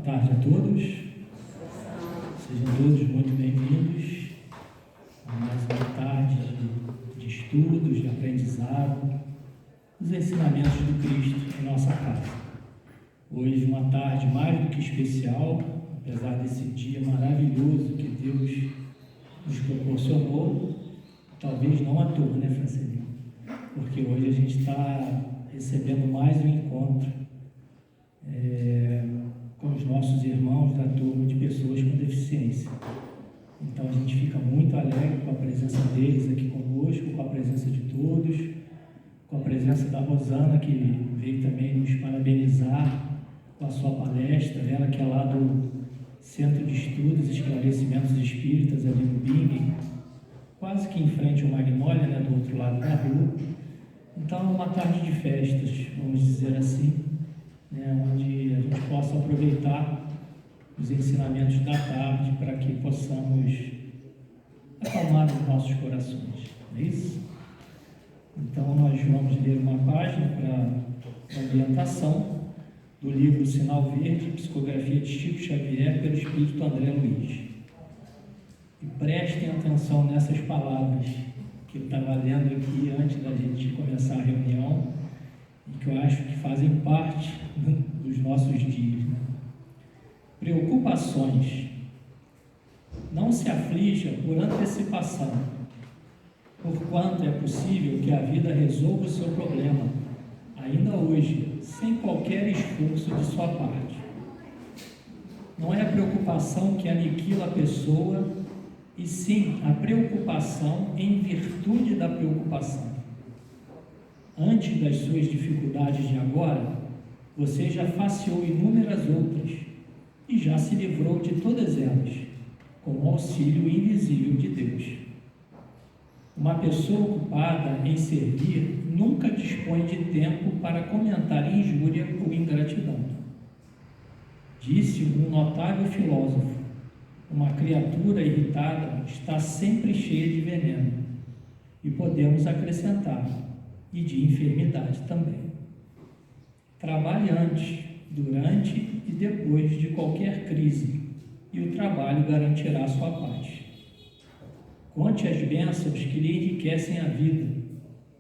tarde a todos. Sejam todos muito bem-vindos a mais uma tarde de estudos, de aprendizado, dos ensinamentos do Cristo em nossa casa. Hoje uma tarde mais do que especial, apesar desse dia maravilhoso que Deus nos proporcionou, talvez não à toa, né, Francelinho? Porque hoje a gente está recebendo mais um encontro com os nossos irmãos da turma de pessoas com deficiência. Então a gente fica muito alegre com a presença deles aqui conosco, com a presença de todos, com a presença da Rosana, que veio também nos parabenizar com a sua palestra, ela que é lá do Centro de Estudos e Esclarecimentos Espíritas, ali no Bing, quase que em frente ao Magnólia, né, do outro lado da rua. Então é uma tarde de festas, vamos dizer assim, onde a gente possa aproveitar os ensinamentos da tarde para que possamos acalmar os nossos corações, não é isso? Então nós vamos ler uma página para orientação do livro Sinal Verde, Psicografia de Chico Xavier pelo Espírito André Luiz. E prestem atenção nessas palavras que eu estava lendo aqui antes da gente começar a reunião e que eu acho que fazem parte dos nossos dias, né? Preocupações. Não se aflija por antecipação, porquanto é possível que a vida resolva o seu problema, ainda hoje, sem qualquer esforço de sua parte. Não é a preocupação que aniquila a pessoa, e sim a preocupação em virtude da preocupação. Antes das suas dificuldades de agora, você já faceou inúmeras outras e já se livrou de todas elas, com o auxílio invisível de Deus. Uma pessoa ocupada em servir nunca dispõe de tempo para comentar injúria ou ingratidão. Disse um notável filósofo: uma criatura irritada está sempre cheia de veneno, e podemos acrescentar, e de enfermidade também. Trabalhe antes, durante e depois de qualquer crise, e o trabalho garantirá sua paz. Conte as bênçãos que lhe enriquecem a vida,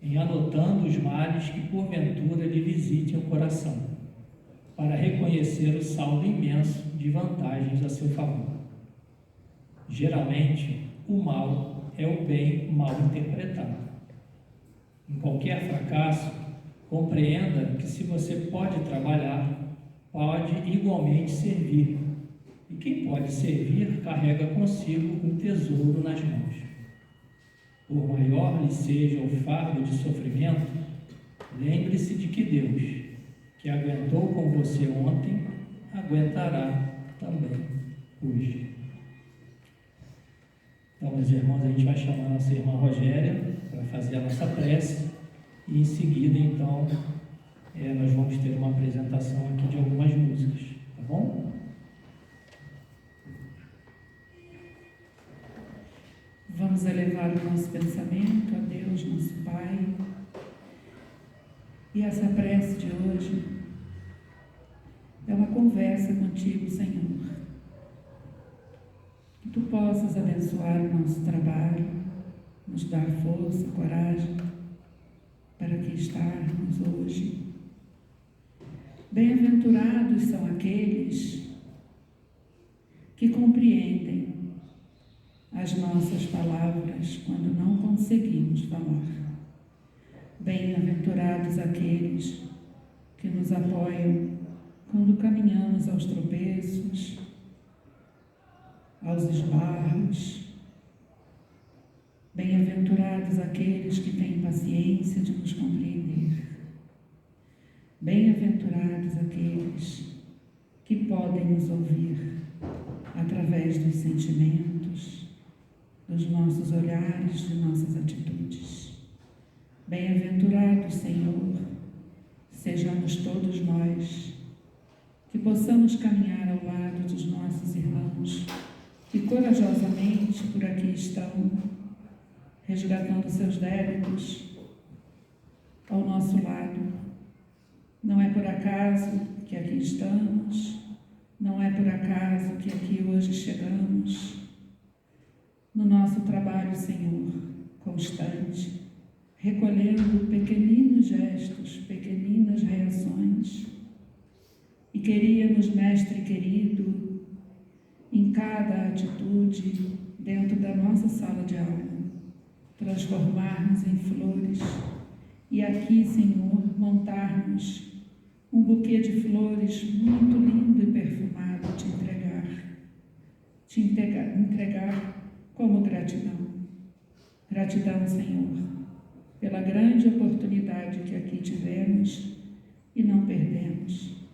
em anotando os males que porventura lhe visitem o coração, para reconhecer o saldo imenso de vantagens a seu favor. Geralmente, o mal é o bem mal interpretado. Em qualquer fracasso, compreenda que se você pode trabalhar, pode igualmente servir. E quem pode servir, carrega consigo um tesouro nas mãos. Por maior lhe seja o fardo de sofrimento, lembre-se de que Deus, que aguentou com você ontem, aguentará também hoje. Então, meus irmãos, a gente vai chamar a nossa irmã Rogéria para fazer a nossa prece e em seguida, então, nós vamos ter uma apresentação aqui de algumas músicas, tá bom? Vamos elevar o nosso pensamento a Deus, nosso Pai. E essa prece de hoje é uma conversa contigo, Senhor. Que Tu possas abençoar o nosso trabalho, nos dar força, coragem para aqui estarmos hoje. Bem-aventurados são aqueles que compreendem as nossas palavras quando não conseguimos falar. Bem-aventurados aqueles que nos apoiam quando caminhamos aos tropeços, aos esbarros. Bem-aventurados aqueles que têm paciência de nos compreender. Bem-aventurados aqueles que podem nos ouvir através dos sentimentos, dos nossos olhares, de nossas atitudes. Bem-aventurados, Senhor, sejamos todos nós, que possamos caminhar ao lado dos nossos irmãos, que corajosamente por aqui estão, resgatando seus débitos ao nosso lado. Não é por acaso que aqui estamos, Não é por acaso que aqui hoje chegamos, no nosso trabalho, Senhor, constante, recolhendo pequeninos gestos, pequeninas reações. E queríamos, Mestre querido, em cada atitude, dentro da nossa sala de aula, transformarmos em flores e aqui, Senhor, montarmos um buquê de flores muito lindo e perfumado, te entregar como gratidão. Gratidão, Senhor, pela grande oportunidade que aqui tivemos e não perdemos.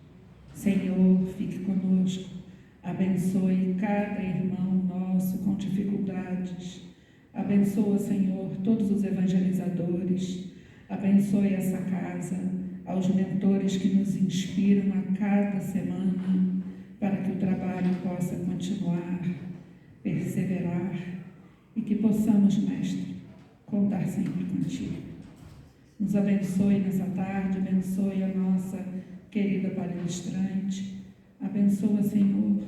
Senhor, fique conosco, abençoe cada irmão nosso com dificuldades, abençoa, Senhor, todos os evangelizadores, abençoe essa casa, aos mentores que nos inspiram a cada semana, para que o trabalho possa continuar, perseverar e que possamos, Mestre, contar sempre contigo. Nos abençoe nessa tarde, abençoe a nossa querida palestrante, abençoa, Senhor,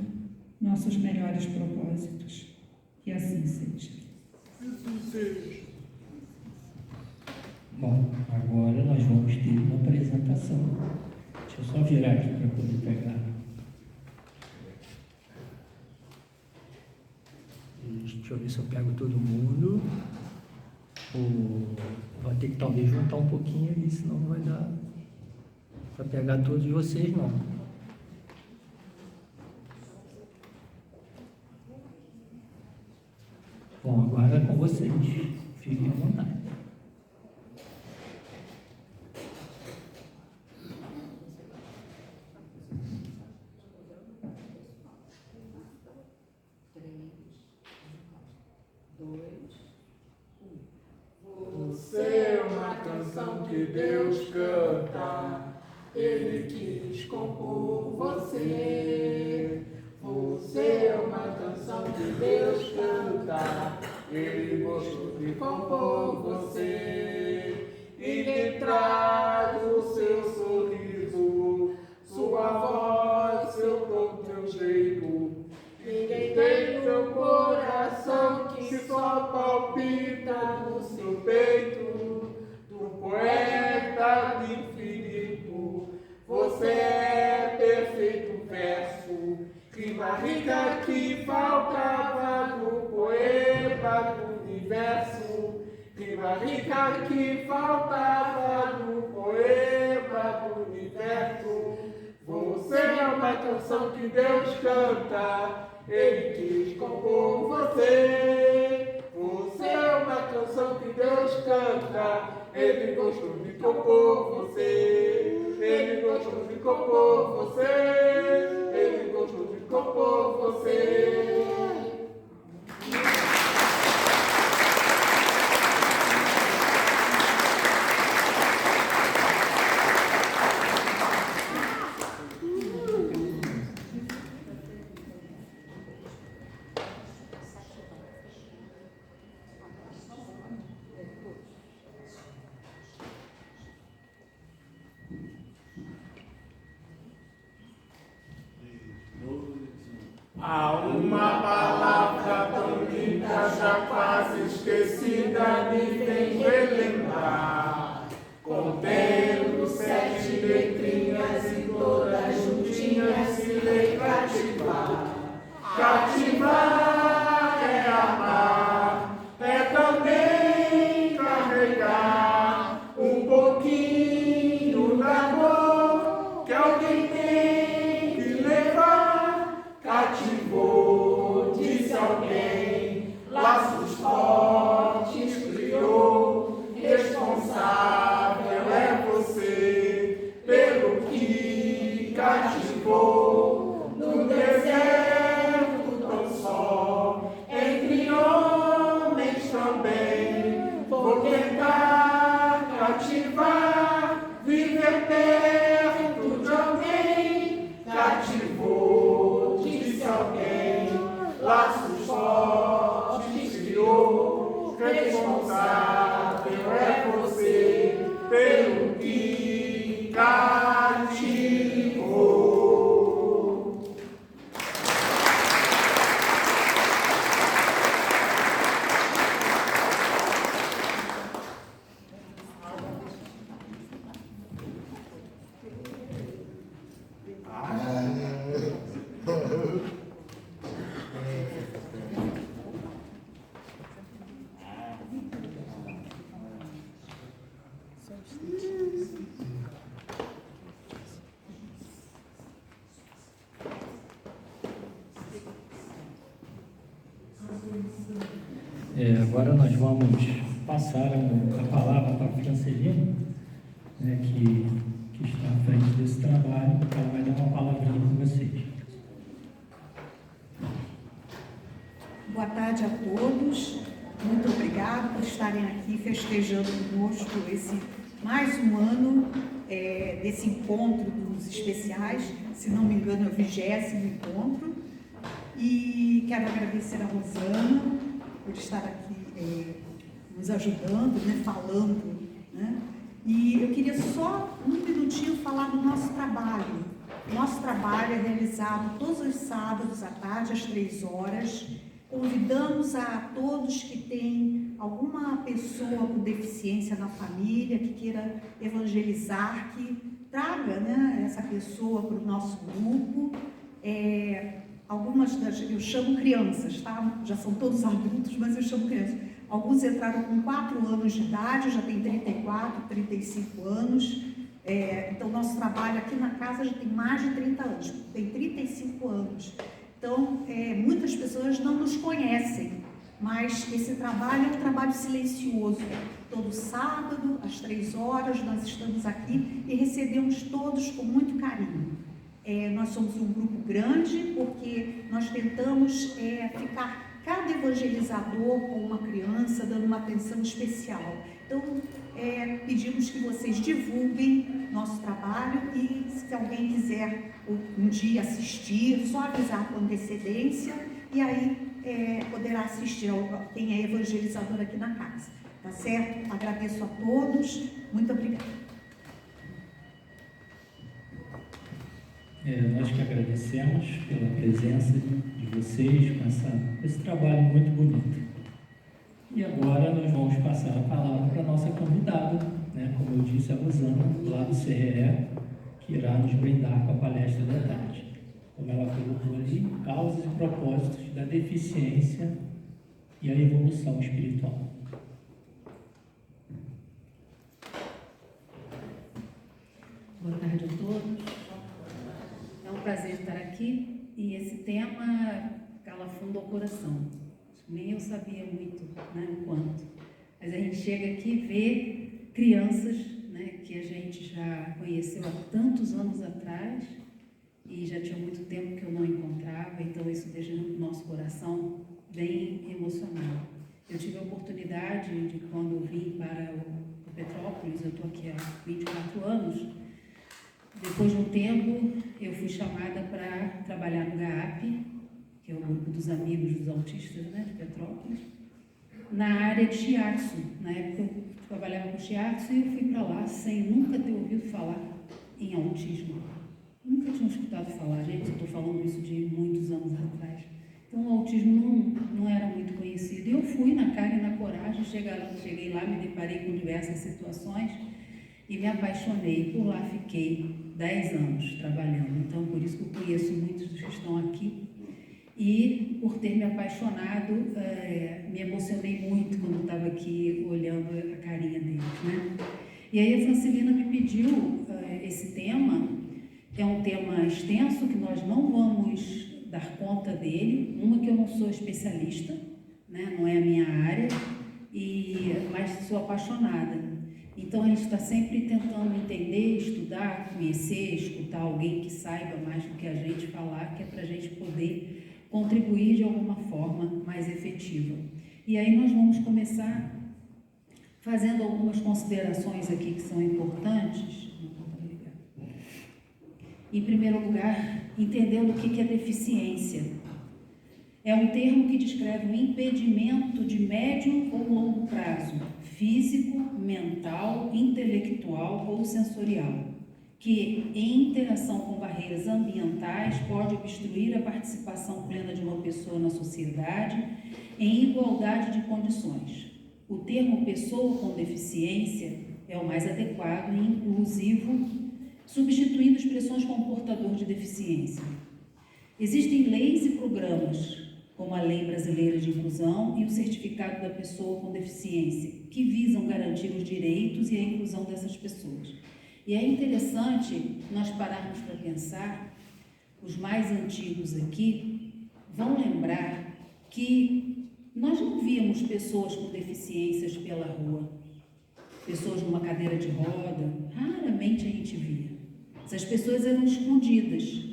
nossos melhores propósitos. Que assim seja. Bom, agora nós vamos ter uma apresentação. Deixa eu só virar aqui para poder pegar. Deixa eu ver se eu pego todo mundo. Vou ter que talvez juntar um pouquinho ali, senão não vai dar para pegar todos vocês, não. Bom, agora é com vocês. Fiquem à vontade. Você é uma canção que Deus canta, Ele quis compor você. Você é uma canção que Deus canta, Ele gostou de compor você. E lhe traz o seu sorriso, sua voz, seu tom, teu jeito. Ninguém tem teu coração que só palpita no seu peito, do poeta do infinito. Você é perfeito verso, rima rica que faltava no poema do universo. Rima rica que faltava no poema do universo. Você é uma canção que Deus canta, Ele quis compor você. Você é uma canção que Deus canta, Ele gostou de compor você. Ele gostou de compor você. Ele gostou de compor você. Há uma palavra tão linda, já quase esquecida, me vem relembrar. Contendo 7 letrinhas e todas juntinhas se lê cativar. Cativar é amar, é também carregar um pouquinho da dor que alguém tem que levar. Cativou, disse alguém, laços fortes criou, responsável é você pelo que cativou no deserto tão só, entre homens também. Vou tentar cativar, viver perto de alguém. Cativou, disse alguém, laços fortes criou, responsável é você pelo que cativou. Agora nós vamos passar a palavra para a Francelina, né, que está à frente desse trabalho. Ela vai dar uma palavrinha para vocês. Boa tarde a todos. Muito obrigada por estarem aqui festejando conosco esse mais um ano desse encontro dos especiais. Se não me engano, é o 20º encontro. E quero agradecer a Rosana por estar aqui nos ajudando, né, falando, né? E eu queria só um minutinho falar do nosso trabalho. Nosso trabalho é realizado todos os sábados à tarde, às 3h. Convidamos a todos que têm alguma pessoa com deficiência na família, que queira evangelizar, que traga, né, essa pessoa para o nosso grupo. Eu chamo crianças, tá? Já são todos adultos, mas eu chamo crianças. Alguns entraram com 4 anos de idade, já tem 34, 35 anos. Então, nosso trabalho aqui na casa já tem mais de 30 anos, tem 35 anos. Então, muitas pessoas não nos conhecem, mas esse trabalho é um trabalho silencioso. Todo sábado, às 3h, nós estamos aqui e recebemos todos com muito carinho. Nós somos um grupo grande porque nós tentamos ficar cada evangelizador com uma criança, dando uma atenção especial. Então, pedimos que vocês divulguem nosso trabalho e se alguém quiser um dia assistir, só avisar com antecedência e aí poderá assistir quem é evangelizador aqui na casa. Tá certo? Agradeço a todos. Muito obrigada. Nós que agradecemos pela presença de vocês com esse trabalho muito bonito. E agora nós vamos passar a palavra para a nossa convidada, né, como eu disse, a Rosana, lá do CRE, que irá nos brindar com a palestra da tarde. Como ela colocou ali, causas e propósitos da deficiência e a evolução espiritual. Boa tarde a todos. É um prazer estar aqui e esse tema calafunda ao coração. Nem eu sabia muito, né, o quanto. Mas a gente chega aqui e vê crianças, né, que a gente já conheceu há tantos anos atrás e já tinha muito tempo que eu não encontrava, então isso deixa o nosso coração bem emocionado. Eu tive a oportunidade de, quando eu vim para o Petrópolis, eu estou aqui há 24 anos, depois de um tempo eu fui chamada para trabalhar no GAAP, que é o grupo dos amigos dos autistas, né, de Petrópolis, na área de shiatsu. Na época eu trabalhava com shiatsu e eu fui para lá sem nunca ter ouvido falar em autismo. Nunca tinha escutado falar, gente, eu estou falando isso de muitos anos atrás. Então o autismo não era muito conhecido. E eu fui na cara e na coragem, cheguei lá, me deparei com diversas situações e me apaixonei. Por lá fiquei 10 anos trabalhando. Então por isso que eu conheço muitos dos que estão aqui. E por ter me apaixonado, me emocionei muito quando estava aqui olhando a carinha deles, né? E aí a Francelina me pediu esse tema. É um tema extenso que nós não vamos dar conta dele. Uma, que eu não sou especialista, né? Não é a minha área, mas sou apaixonada. Então a gente está sempre tentando entender, estudar, conhecer, escutar alguém que saiba mais do que a gente falar, que é para a gente poder contribuir de alguma forma mais efetiva. E aí nós vamos começar fazendo algumas considerações aqui que são importantes. Em primeiro lugar, entendendo o que é deficiência. É um termo que descreve um impedimento de médio ou longo prazo, físico, mental, intelectual ou sensorial, que, em interação com barreiras ambientais, pode obstruir a participação plena de uma pessoa na sociedade em igualdade de condições. O termo pessoa com deficiência é o mais adequado e inclusivo, substituindo expressões como portador de deficiência. Existem leis e programas, como a Lei Brasileira de Inclusão e o Certificado da Pessoa com Deficiência, que visam garantir os direitos e a inclusão dessas pessoas. E é interessante nós pararmos para pensar, os mais antigos aqui vão lembrar que nós não víamos pessoas com deficiências pela rua, pessoas numa cadeira de roda, raramente a gente via. Essas pessoas eram escondidas,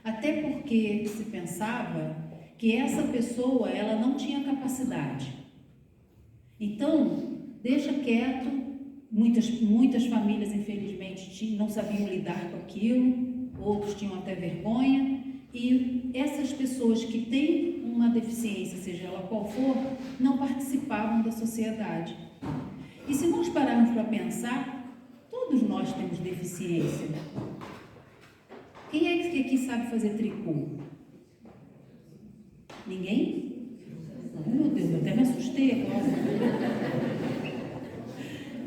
até porque se pensava que essa pessoa, ela não tinha capacidade. Então, deixa quieto, muitas famílias, infelizmente, não sabiam lidar com aquilo, outros tinham até vergonha, e essas pessoas que têm uma deficiência, seja ela qual for, não participavam da sociedade. E se nós pararmos para pensar, todos nós temos deficiência. Quem é que aqui sabe fazer tricô? Ninguém? Oh, meu Deus, eu até me assustei agora.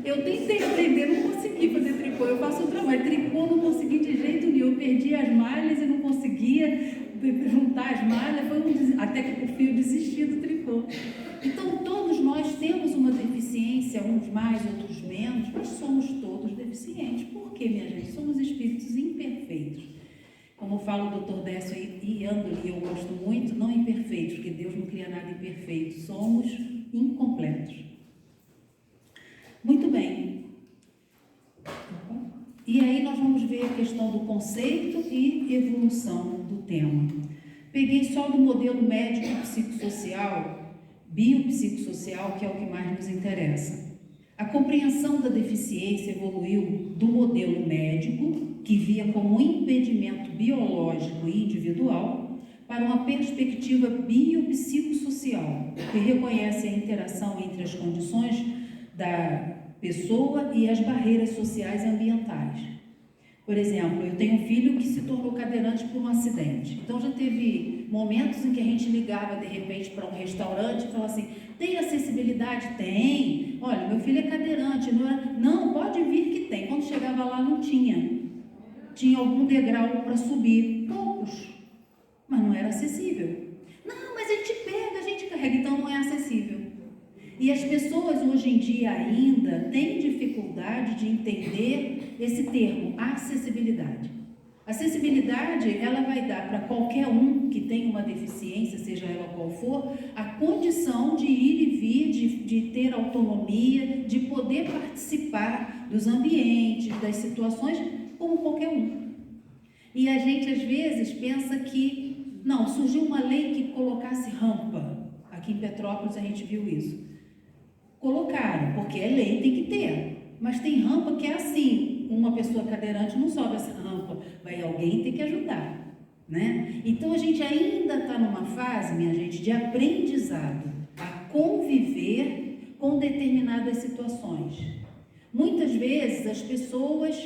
Eu tentei aprender, não consegui fazer tricô. Eu faço o trabalho, tricô não consegui de jeito nenhum. Eu perdi as malhas e não conseguia juntar as malhas. Até que por fim eu desisti do tricô. Então todos nós temos uma deficiência, uns mais, outros menos, mas somos todos deficientes. Por quê, minha gente? Somos espíritos imperfeitos. Como fala o Dr. Décio e Andoli, eu gosto muito, não imperfeitos, porque Deus não cria nada imperfeito, somos incompletos. Muito bem. E aí nós vamos ver a questão do conceito e evolução do tema. Peguei só do modelo médico-psicossocial, biopsicossocial, que é o que mais nos interessa. A compreensão da deficiência evoluiu do modelo médico, que via como um impedimento biológico e individual, para uma perspectiva biopsicossocial, que reconhece a interação entre as condições da pessoa e as barreiras sociais e ambientais. Por exemplo, eu tenho um filho que se tornou cadeirante por um acidente. Então já teve momentos em que a gente ligava de repente para um restaurante e falava assim: tem acessibilidade? Tem. Olha, meu filho é cadeirante. Não, pode vir que tem. Quando chegava lá não tinha. Tinha algum degrau para subir. Poucos. Mas não era acessível. Não, mas a gente pega, a gente carrega. Então não é acessível. E as pessoas hoje em dia ainda têm dificuldade de entender esse termo, acessibilidade. Acessibilidade, ela vai dar para qualquer um que tem uma deficiência, seja ela qual for, a condição de ir e vir, de ter autonomia, de poder participar dos ambientes, das situações, como qualquer um. E a gente às vezes pensa que, não, surgiu uma lei que colocasse rampa. Aqui em Petrópolis a gente viu isso. Colocaram, porque é lei, tem que ter. Mas tem rampa que é assim, uma pessoa cadeirante não sobe essa rampa, vai alguém ter que ajudar, né? Então a gente ainda está numa fase, minha gente, de aprendizado, a conviver com determinadas situações. Muitas vezes as pessoas,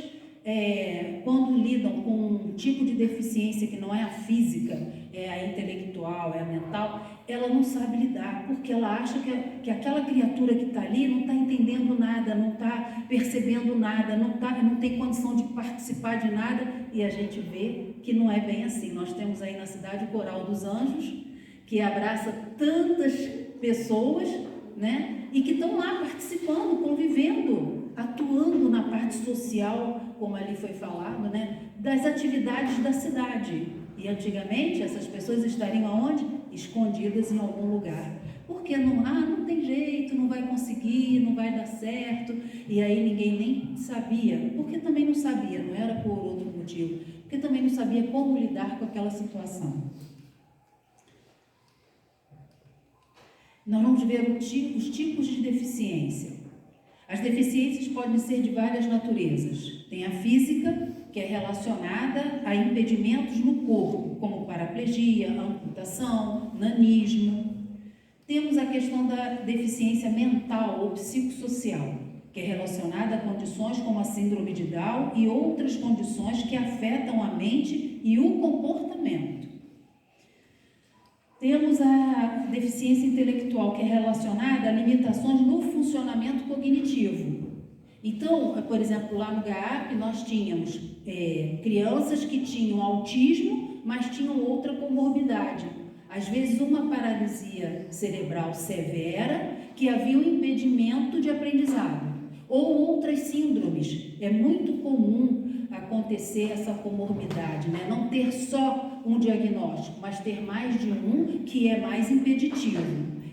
quando lidam com um tipo de deficiência que não é a física, é a intelectual, é a mental, ela não sabe lidar, porque ela acha que aquela criatura que está ali não está entendendo nada, não está percebendo nada, não tem condição de participar de nada, e a gente vê que não é bem assim. Nós temos aí na cidade o Coral dos Anjos, que abraça tantas pessoas, né, e que estão lá participando, convivendo, atuando na parte social, como ali foi falado, né, das atividades da cidade. E antigamente essas pessoas estariam aonde? Escondidas em algum lugar. Porque não tem jeito, não vai conseguir, não vai dar certo. E aí ninguém nem sabia, porque também não sabia, não era por outro motivo, porque também não sabia como lidar com aquela situação. Nós vamos ver os tipos de deficiência. As deficiências podem ser de várias naturezas. Tem a física, que é relacionada a impedimentos no corpo, como paraplegia, amputação, nanismo. Temos a questão da deficiência mental ou psicossocial, que é relacionada a condições como a síndrome de Down e outras condições que afetam a mente e o comportamento. Temos a deficiência intelectual, que é relacionada a limitações no funcionamento cognitivo. Então, por exemplo, lá no GAAP nós tínhamos crianças que tinham autismo, mas tinham outra comorbidade. Às vezes uma paralisia cerebral severa que havia um impedimento de aprendizado. Ou outras síndromes. É muito comum acontecer essa comorbidade, né? Não ter só um diagnóstico, mas ter mais de um que é mais impeditivo.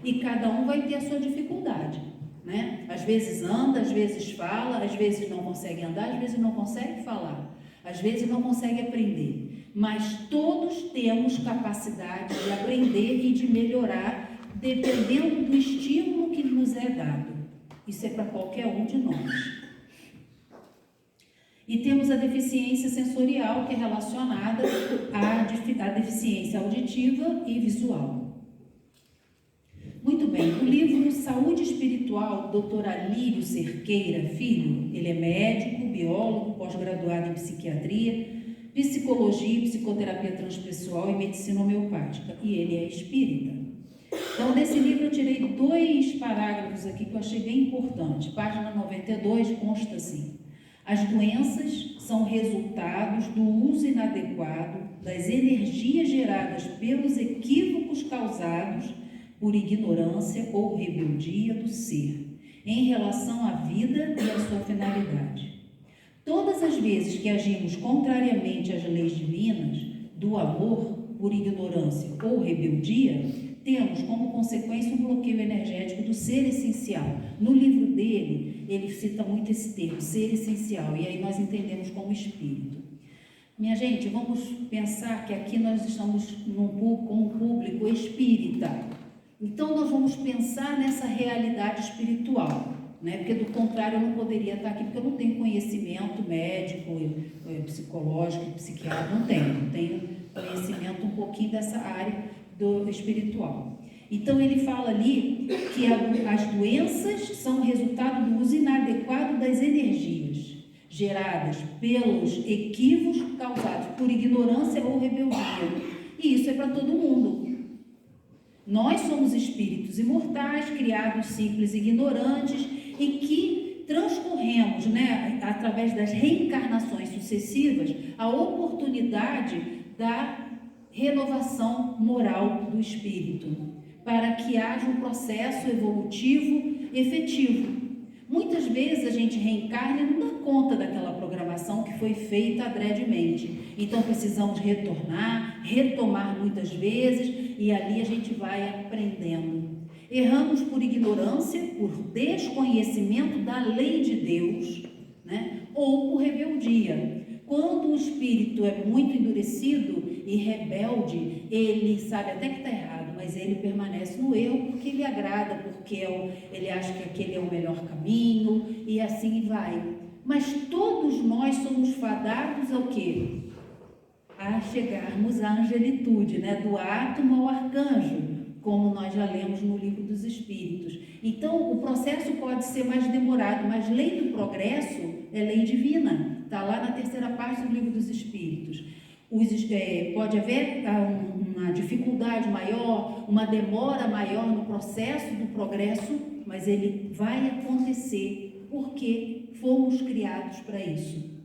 e cada um vai ter a sua dificuldade, né? Às vezes anda, às vezes fala, às vezes não consegue andar, às vezes não consegue falar, às vezes não consegue aprender, mas todos temos capacidade de aprender e de melhorar dependendo do estímulo que nos é dado. Isso é para qualquer um de nós. E temos a deficiência sensorial, que é relacionada à deficiência auditiva e visual. Muito bem, o livro Saúde Espiritual, Dr. Alírio Cerqueira Filho, ele é médico, biólogo, pós-graduado em psiquiatria, psicologia, psicoterapia transpessoal e medicina homeopática, e ele é espírita. Então, desse livro eu tirei 2 parágrafos aqui que eu achei bem importante. Página 92 consta assim: as doenças são resultados do uso inadequado das energias geradas pelos equívocos causados por ignorância ou rebeldia do ser, em relação à vida e à sua finalidade. Todas as vezes que agimos contrariamente às leis divinas, do amor por ignorância ou rebeldia, temos como consequência um bloqueio energético do ser essencial. No livro dele, ele cita muito esse termo, ser essencial, e aí nós entendemos como espírito. Minha gente, vamos pensar que aqui nós estamos com um público espírita. Então, nós vamos pensar nessa realidade espiritual, né? Porque, do contrário, eu não poderia estar aqui, porque eu não tenho conhecimento médico, psicológico, psiquiátrico, não tenho conhecimento um pouquinho dessa área do espiritual. Então, ele fala ali que as doenças são resultado do uso inadequado das energias geradas pelos equívocos causados por ignorância ou rebeldia. E isso é para todo mundo. Nós somos espíritos imortais, criados simples e ignorantes, e que transcorremos, né, através das reencarnações sucessivas, a oportunidade da renovação moral do espírito, para que haja um processo evolutivo efetivo. Muitas vezes a gente reencarna e não dá conta daquela programação que foi feita adredemente. Então precisamos retomar muitas vezes, e ali a gente vai aprendendo. Erramos por ignorância, por desconhecimento da lei de Deus, né? Ou por rebeldia. Quando o espírito é muito endurecido e rebelde, ele sabe até que está errado, mas ele permanece no erro porque ele agrada, porque ele acha que aquele é o melhor caminho, e assim vai. Mas todos nós somos fadados ao quê? A chegarmos à angelitude, né? Do átomo ao arcanjo, como nós já lemos no Livro dos Espíritos. Então, o processo pode ser mais demorado, mas lei do progresso é lei divina. Está lá na 3ª parte do Livro dos Espíritos. Pode haver uma dificuldade maior, uma demora maior no processo do progresso, mas ele vai acontecer porque fomos criados para isso.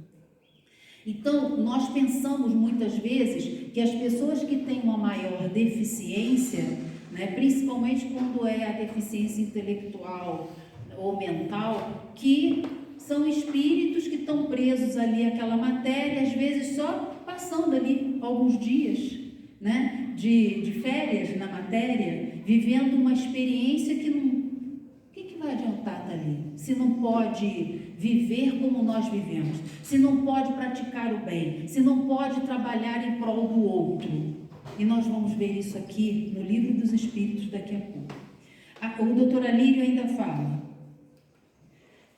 Então, nós pensamos muitas vezes que as pessoas que têm uma maior deficiência, né, principalmente quando é a deficiência intelectual ou mental, que são espíritos que estão presos ali àquela matéria, às vezes só passando ali alguns dias, né, de férias na matéria, vivendo uma experiência que não... O que vai adiantar estar ali? Se não pode viver como nós vivemos, se não pode praticar o bem, se não pode trabalhar em prol do outro. E nós vamos ver isso aqui no Livro dos Espíritos daqui a pouco. O Dr. Alírio ainda fala: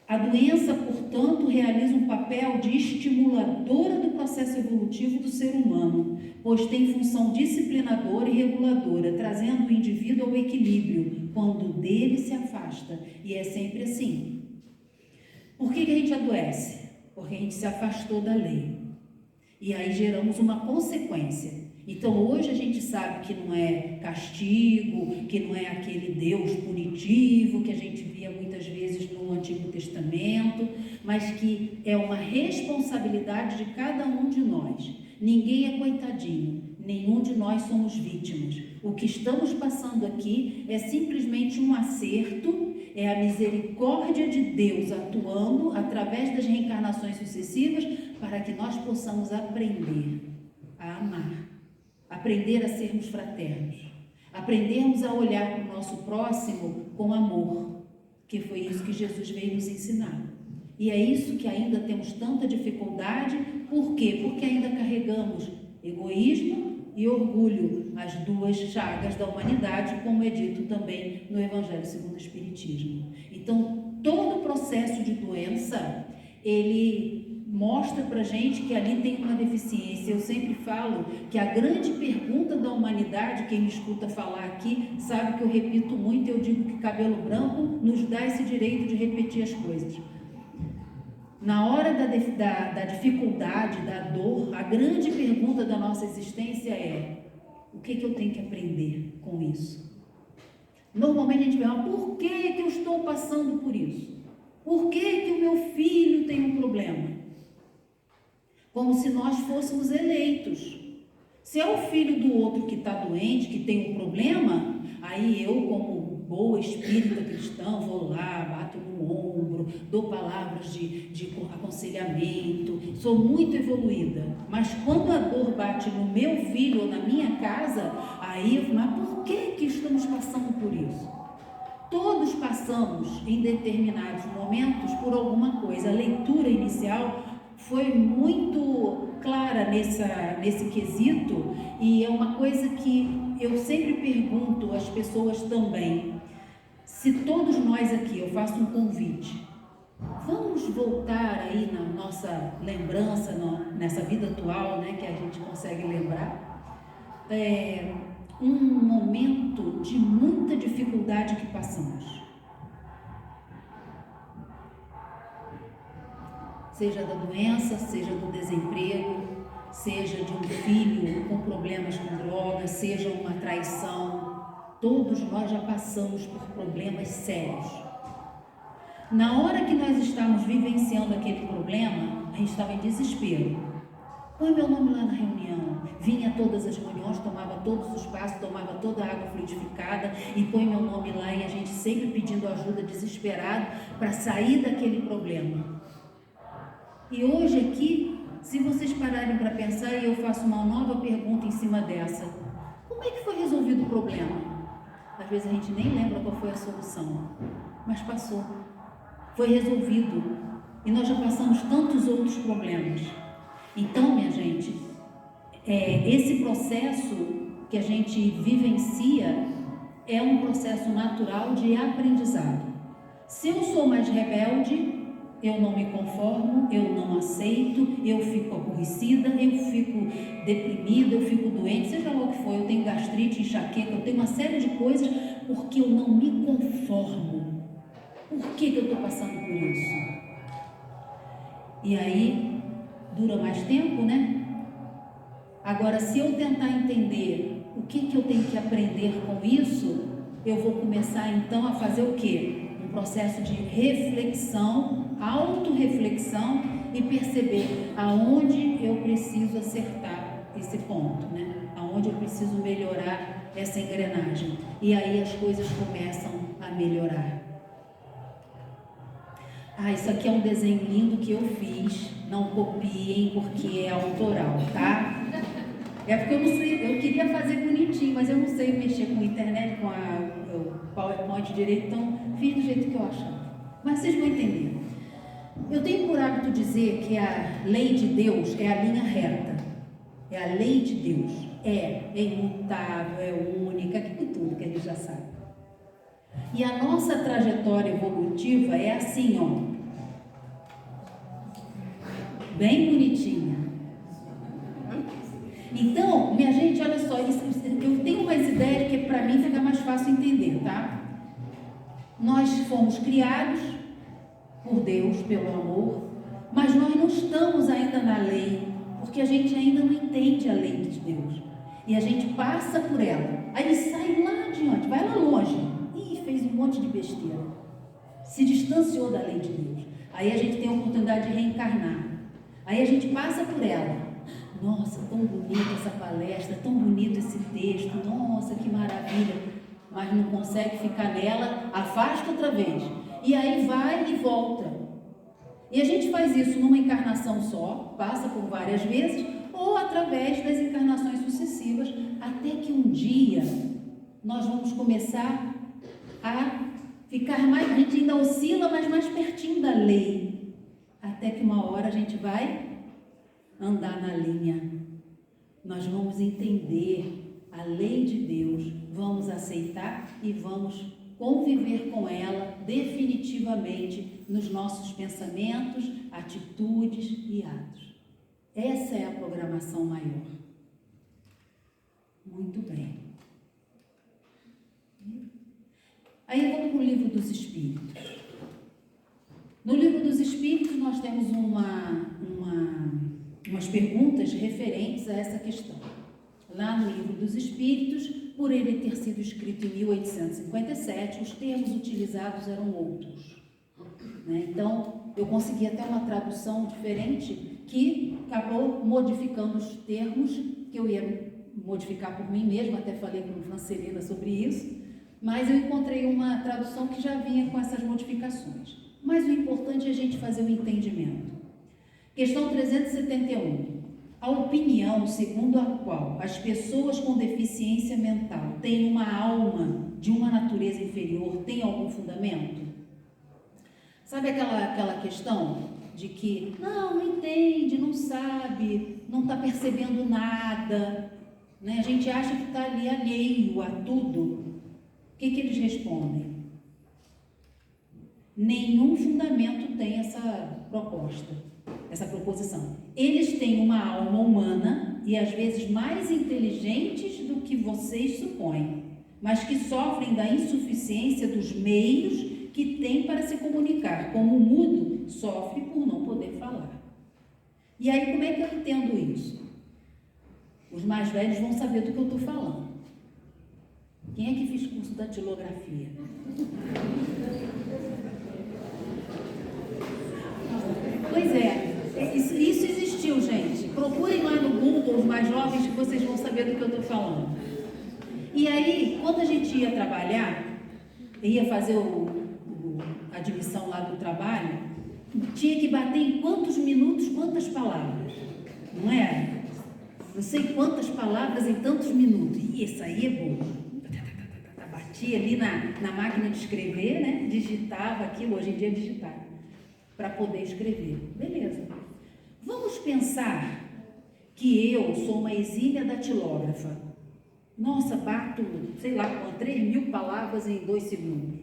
a doença, portanto, realiza um papel de estimuladora do processo evolutivo do ser humano, pois tem função disciplinadora e reguladora, trazendo o indivíduo ao equilíbrio quando dele se afasta. E é sempre assim. Por que a gente adoece? Porque a gente se afastou da lei. E aí geramos uma consequência. Então, hoje a gente sabe que não é castigo, que não é aquele Deus punitivo que a gente via muitas vezes no Antigo Testamento, mas que é uma responsabilidade de cada um de nós. Ninguém é coitadinho, nenhum de nós somos vítimas. O que estamos passando aqui é simplesmente um acerto, é a misericórdia de Deus atuando através das reencarnações sucessivas para que nós possamos aprender a amar. Aprender a sermos fraternos, Aprendermos a olhar para o nosso próximo com amor, que foi isso que Jesus veio nos ensinar. E é isso que ainda temos tanta dificuldade. Por quê? Porque ainda carregamos egoísmo e orgulho, as duas chagas da humanidade, como é dito também no Evangelho segundo o Espiritismo. Então, todo o processo de doença, ele mostra pra gente que ali tem uma deficiência. Eu sempre falo que a grande pergunta da humanidade, quem me escuta falar aqui, sabe que eu repito muito, eu digo que cabelo branco nos dá esse direito de repetir as coisas. Na hora da dificuldade, da dor, a grande pergunta da nossa existência é: o que eu tenho que aprender com isso? Normalmente a gente pergunta: por que eu estou passando por isso? Por que o meu filho tem um problema? Como se nós fôssemos eleitos. Se é o filho do outro que está doente, que tem um problema, aí eu, como boa espírita cristã, vou lá, bato no ombro, dou palavras de aconselhamento, sou muito evoluída. Mas quando a dor bate no meu filho ou na minha casa, aí eu falo: mas por que estamos passando por isso? Todos passamos em determinados momentos por alguma coisa. A leitura inicial foi muito clara nesse quesito, e é uma coisa que eu sempre pergunto às pessoas também. Se todos nós aqui, eu faço um convite, vamos voltar aí na nossa lembrança, nessa vida atual, né, que a gente consegue lembrar, um momento de muita dificuldade que passamos. Seja da doença, seja do desemprego, seja de um filho com problemas com drogas, seja uma traição. Todos nós já passamos por problemas sérios. Na hora que nós estamos vivenciando aquele problema, a gente estava em desespero. Põe meu nome lá na reunião. Vinha a todas as reuniões, tomava todos os passos, tomava toda a água fluidificada e põe meu nome lá, e a gente sempre pedindo ajuda, desesperado, para sair daquele problema. E hoje aqui, se vocês pararem para pensar, e eu faço uma nova pergunta em cima dessa: como é que foi resolvido o problema? Às vezes a gente nem lembra qual foi a solução, mas passou, foi resolvido, e nós já passamos tantos outros problemas. Então, minha gente, esse processo que a gente vivencia é um processo natural de aprendizado. Se eu sou mais rebelde, eu não me conformo, eu não aceito, eu fico aborrecida, eu fico deprimida, eu fico doente, seja lá o que for, eu tenho gastrite, enxaqueca, eu tenho uma série de coisas porque eu não me conformo. Por que eu estou passando por isso? E aí, dura mais tempo, né? Agora, se eu tentar entender o que eu tenho que aprender com isso, eu vou começar então a fazer o quê? Um processo de reflexão, autorreflexão, e perceber aonde eu preciso acertar esse ponto, né? Aonde eu preciso melhorar essa engrenagem. E aí as coisas começam a melhorar. Isso aqui é um desenho lindo que eu fiz, não copiem porque é autoral, tá? É porque eu não sei, eu queria fazer bonitinho, mas eu não sei mexer com a internet, com o PowerPoint direito, então fiz do jeito que eu achava. Mas vocês vão entender. Eu tenho por hábito dizer que a lei de Deus é a linha reta. É a lei de Deus. É imutável, é única, aquilo tudo que a gente já sabe. E a nossa trajetória evolutiva é assim, ó. Bem bonitinha. Então, minha gente, olha só, eu tenho umas ideias que para mim fica mais fácil entender, tá? Nós fomos criados por Deus, pelo amor, mas nós não estamos ainda na lei, porque a gente ainda não entende a lei de Deus. E a gente passa por ela, aí sai lá adiante, vai lá longe, e fez um monte de besteira, se distanciou da lei de Deus. Aí a gente tem a oportunidade de reencarnar, aí a gente passa por ela. Nossa, tão bonita essa palestra, tão bonito esse texto, nossa, que maravilha, mas não consegue ficar nela, afasta outra vez, e aí vai e volta. E a gente faz isso numa encarnação só, passa por várias vezes, ou através das encarnações sucessivas, até que um dia nós vamos começar a ficar mais, a gente ainda oscila, mas mais pertinho da lei, até que uma hora a gente vai andar na linha. Nós vamos entender a lei de Deus, vamos aceitar e vamos conviver com ela definitivamente nos nossos pensamentos, atitudes e atos. Essa é a programação maior. Muito bem. Aí vamos para o Livro dos Espíritos. No Livro dos Espíritos nós temos umas perguntas referentes a essa questão. Lá no Livro dos Espíritos, por ele ter sido escrito em 1857, os termos utilizados eram outros, né? Então, eu consegui até uma tradução diferente que acabou modificando os termos, que eu ia modificar por mim mesma, até falei com o Francelina sobre isso, mas eu encontrei uma tradução que já vinha com essas modificações. Mas o importante é a gente fazer o entendimento. Questão 371. A opinião segundo a qual as pessoas com deficiência mental têm uma alma de uma natureza inferior tem algum fundamento? Sabe aquela questão de que não entende, não sabe, não está percebendo nada, né? A gente acha que está ali alheio a tudo. O que eles respondem? Nenhum fundamento tem essa proposta, essa proposição. Eles têm uma alma humana e às vezes mais inteligentes do que vocês supõem, mas que sofrem da insuficiência dos meios que têm para se comunicar, como o mudo sofre por não poder falar. E aí, como é que eu entendo isso? Os mais velhos vão saber do que eu estou falando. Quem é que fez curso da datilografia? Pois é, isso existiu, gente. Procurem lá no Google, os mais jovens, que vocês vão saber do que eu estou falando. E aí, quando a gente ia trabalhar, ia fazer a admissão lá do trabalho, tinha que bater em quantos minutos, quantas palavras, não é? Não sei quantas palavras em tantos minutos. E isso aí é bom. Batia ali na máquina de escrever, né? Digitava aquilo, hoje em dia é digitar, para poder escrever. Beleza. Vamos pensar que eu sou uma exímia datilógrafa. Nossa, bato, sei lá, 3.000 palavras em 2 segundos.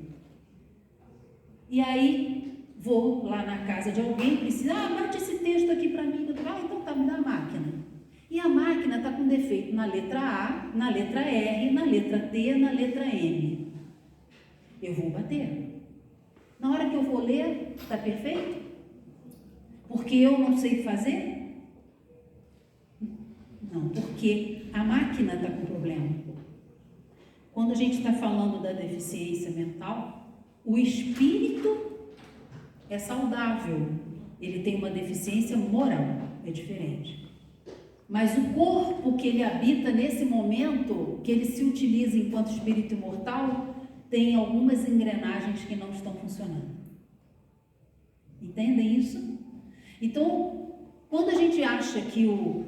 E aí, vou lá na casa de alguém, precisa, bate esse texto aqui para mim. Então tá, me dá a máquina. E a máquina está com defeito na letra A, na letra R, na letra T, na letra M. Eu vou bater. Na hora que eu vou ler, está perfeito? Porque eu não sei fazer? Não, porque a máquina está com problema. Quando a gente está falando da deficiência mental, o espírito é saudável, ele tem uma deficiência moral, é diferente. Mas o corpo que ele habita nesse momento, que ele se utiliza enquanto espírito imortal, tem algumas engrenagens que não estão funcionando. Entendem isso? Então, quando a gente acha que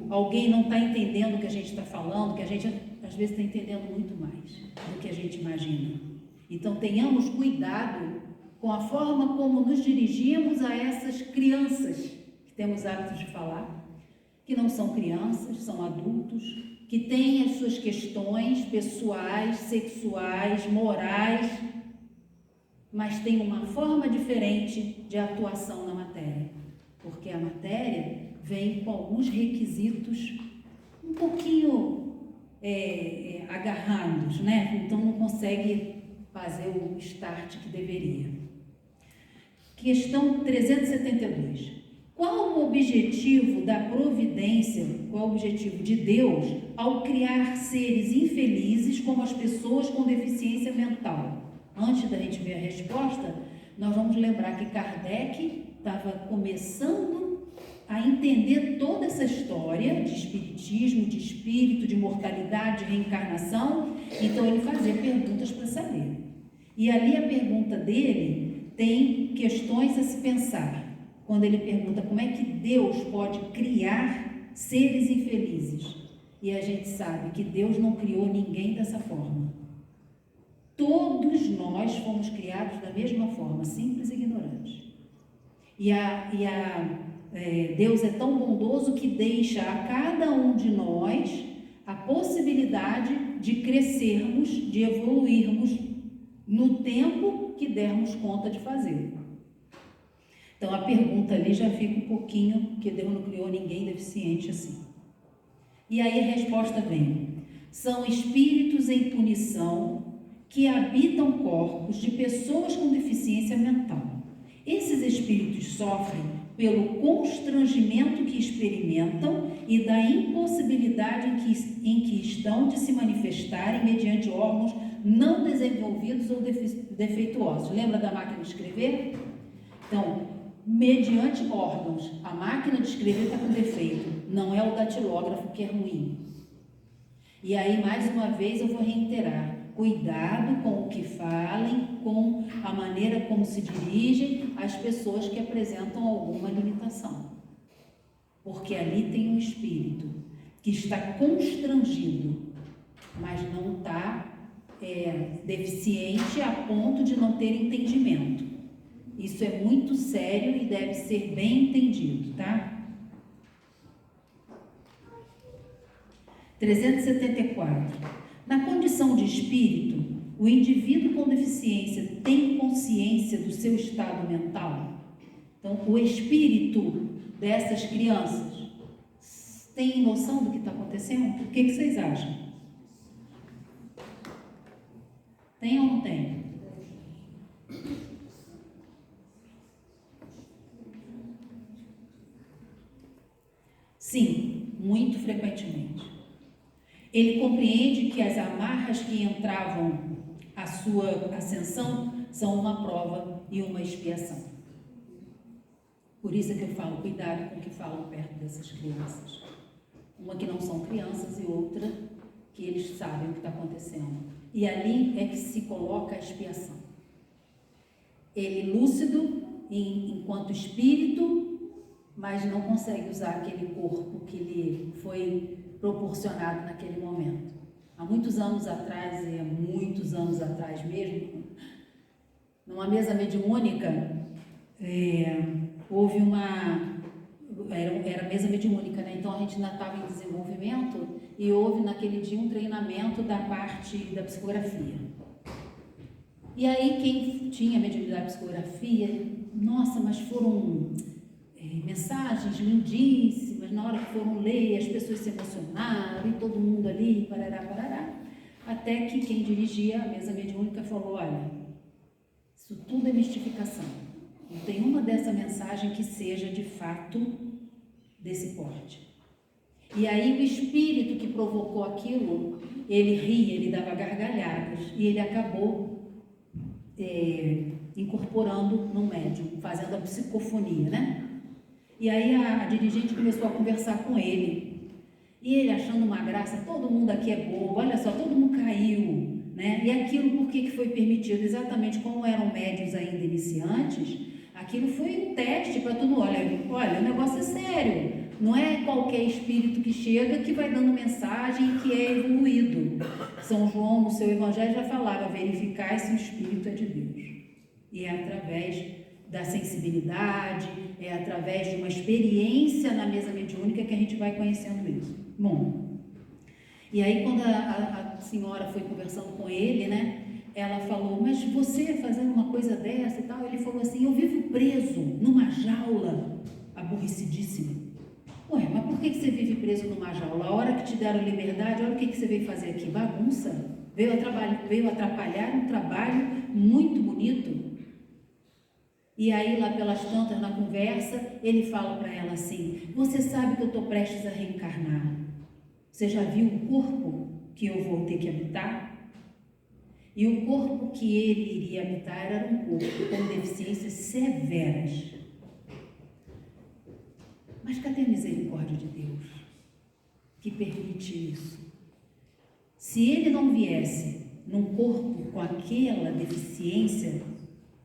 alguém não está entendendo o que a gente está falando, que a gente às vezes está entendendo muito mais do que a gente imagina. Então, tenhamos cuidado com a forma como nos dirigimos a essas crianças que temos hábitos de falar, que não são crianças, são adultos, que têm as suas questões pessoais, sexuais, morais, mas têm uma forma diferente de atuação na matéria, porque a matéria vem com alguns requisitos um pouquinho agarrados, né? Então não consegue fazer o start que deveria. Questão 372. Qual o objetivo da providência, qual o objetivo de Deus ao criar seres infelizes como as pessoas com deficiência mental? Antes da gente ver a resposta, nós vamos lembrar que Kardec estava começando a entender toda essa história de espiritismo, de espírito, de mortalidade, de reencarnação, então ele fazia perguntas para saber. E ali a pergunta dele tem questões a se pensar. Quando ele pergunta como é que Deus pode criar seres infelizes. E a gente sabe que Deus não criou ninguém dessa forma. Todos nós fomos criados da mesma forma, simples e ignorantes. Deus é tão bondoso que deixa a cada um de nós a possibilidade de crescermos, de evoluirmos no tempo que dermos conta de fazer. Então a pergunta ali já fica um pouquinho, porque Deus não criou ninguém deficiente assim. E aí a resposta vem: são espíritos em punição que habitam corpos de pessoas com deficiência mental. Esses espíritos sofrem pelo constrangimento que experimentam e da impossibilidade em que estão de se manifestarem mediante órgãos não desenvolvidos ou defeituosos. Lembra da máquina de escrever? Então, mediante órgãos, a máquina de escrever está com defeito, não é o datilógrafo que é ruim. E aí, mais uma vez, eu vou reiterar: cuidado com o que falem, com a maneira como se dirigem às pessoas que apresentam alguma limitação. Porque ali tem um espírito que está constrangido, mas não está deficiente a ponto de não ter entendimento. Isso é muito sério e deve ser bem entendido, tá? 374. Na condição de espírito, o indivíduo com deficiência tem consciência do seu estado mental? Então, o espírito dessas crianças tem noção do que está acontecendo? O que vocês acham? Tem ou não tem? Sim, muito frequentemente. Ele compreende que as amarras que entravam a sua ascensão são uma prova e uma expiação. Por isso é que eu falo, cuidado com o que falam perto dessas crianças. Uma que não são crianças e outra que eles sabem o que está acontecendo. E ali é que se coloca a expiação. Ele lúcido enquanto espírito, mas não consegue usar aquele corpo que lhe foi proporcionado naquele momento. Há muitos anos atrás, e há muitos anos atrás mesmo, numa mesa mediúnica, houve era mesa mediúnica, né? Então a gente ainda estava em desenvolvimento e houve naquele dia um treinamento da parte da psicografia. E aí quem tinha mediunidade de psicografia, nossa, mas foram mensagens lindíssimas, na hora que foram ler, as pessoas se emocionaram e todo mundo ali, parará, até que quem dirigia a mesa mediúnica falou: olha, isso tudo é mistificação, não tem uma dessa mensagem que seja de fato desse porte. E aí o espírito que provocou aquilo, ele ria, ele dava gargalhadas e ele acabou incorporando no médium, fazendo a psicofonia, né? E aí a dirigente começou a conversar com ele. E ele achando uma graça, todo mundo aqui é bobo, olha só, todo mundo caiu, né? E aquilo por que foi permitido? Exatamente como eram médios ainda iniciantes, aquilo foi um teste para todo mundo. Olha, o negócio é sério. Não é qualquer espírito que chega que vai dando mensagem que é evoluído. São João, no seu evangelho, já falava: verificar se o espírito é de Deus. E é através da sensibilidade, é através de uma experiência na mesa mediúnica que a gente vai conhecendo isso. Bom, e aí quando a senhora foi conversando com ele, né, ela falou: mas você fazendo uma coisa dessa e tal? Ele falou assim: eu vivo preso numa jaula, aborrecidíssimo. Ué, mas por que você vive preso numa jaula? A hora que te deram liberdade, olha o que você veio fazer aqui, bagunça. Veio atrapalhar um trabalho muito bonito. E aí, lá pelas tantas, na conversa, ele fala para ela assim: você sabe que eu estou prestes a reencarnar. Você já viu o corpo que eu vou ter que habitar? E o corpo que ele iria habitar era um corpo com deficiências severas. Mas cadê a misericórdia de Deus que permite isso? Se ele não viesse num corpo com aquela deficiência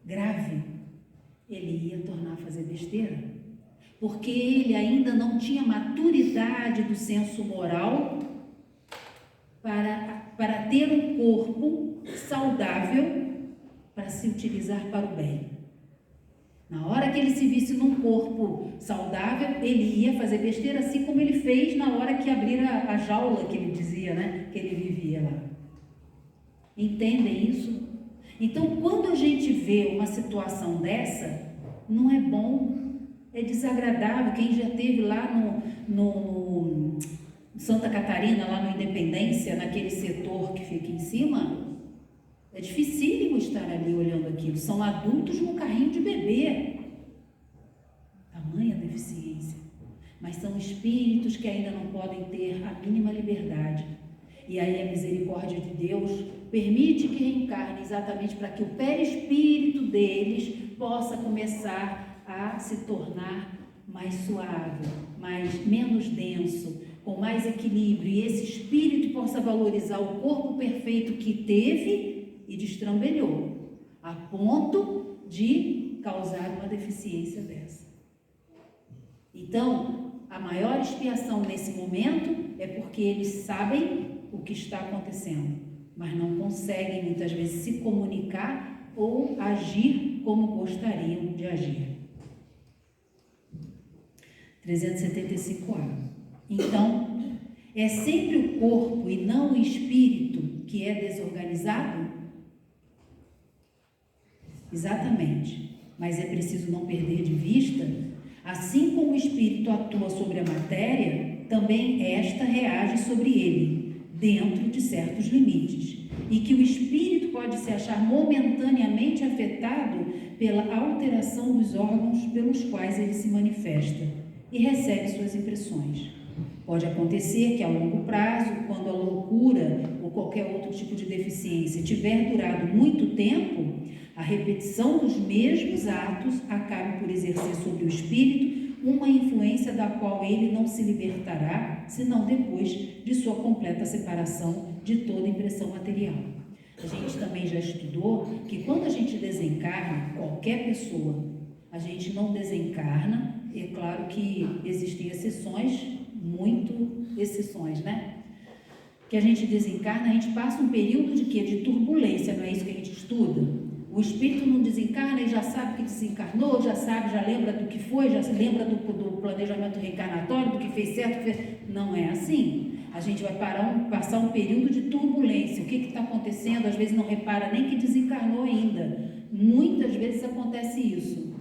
grave, ele ia tornar a fazer besteira, porque ele ainda não tinha maturidade do senso moral para ter um corpo saudável para se utilizar para o bem. Na hora que ele se visse num corpo saudável, ele ia fazer besteira, assim como ele fez na hora que abrir a jaula que ele dizia, né? Que ele vivia lá. Entendem isso? Então, quando a gente vê uma situação dessa, não é bom, é desagradável. Quem já esteve lá no Santa Catarina, lá no Independência, naquele setor que fica em cima, é dificílimo estar ali olhando aquilo. São adultos no carrinho de bebê. Tamanha deficiência. Mas são espíritos que ainda não podem ter a mínima liberdade. E aí a misericórdia de Deus permite que reencarne exatamente para que o perispírito deles possa começar a se tornar mais suave, menos denso, com mais equilíbrio, e esse espírito possa valorizar o corpo perfeito que teve e destrambelhou, a ponto de causar uma deficiência dessa. Então, a maior expiação nesse momento é porque eles sabem o que está acontecendo, mas não conseguem muitas vezes se comunicar ou agir como gostariam de agir. 375A. Então, é sempre o corpo e não o espírito que é desorganizado? Exatamente. Mas é preciso não perder de vista, assim como o espírito atua sobre a matéria, também esta reage sobre ele, dentro de certos limites, e que o espírito pode se achar momentaneamente afetado pela alteração dos órgãos pelos quais ele se manifesta e recebe suas impressões. Pode acontecer que a longo prazo, quando a loucura ou qualquer outro tipo de deficiência tiver durado muito tempo, a repetição dos mesmos atos acabe por exercer sobre o espírito uma influência da qual ele não se libertará, senão depois de sua completa separação de toda impressão material. A gente também já estudou que quando a gente desencarna, qualquer pessoa, a gente não desencarna, é claro que existem exceções, exceções, né? Que a gente desencarna, a gente passa um período de quê? De turbulência, não é isso que a gente estuda? O espírito não desencarna e já sabe que desencarnou, já sabe, já lembra do que foi, já se lembra do planejamento reencarnatório, do que fez certo, não é assim. A gente vai passar um período de turbulência. O que está acontecendo? Às vezes não repara nem que desencarnou ainda. Muitas vezes acontece isso.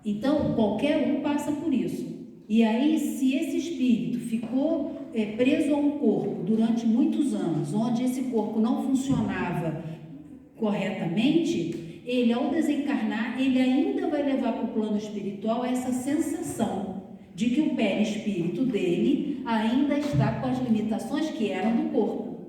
Então, qualquer um passa por isso. E aí, se esse espírito ficou preso a um corpo durante muitos anos, onde esse corpo não funcionava corretamente, ele, ao desencarnar, ele ainda vai levar para o plano espiritual essa sensação de que o perispírito dele ainda está com as limitações que eram do corpo.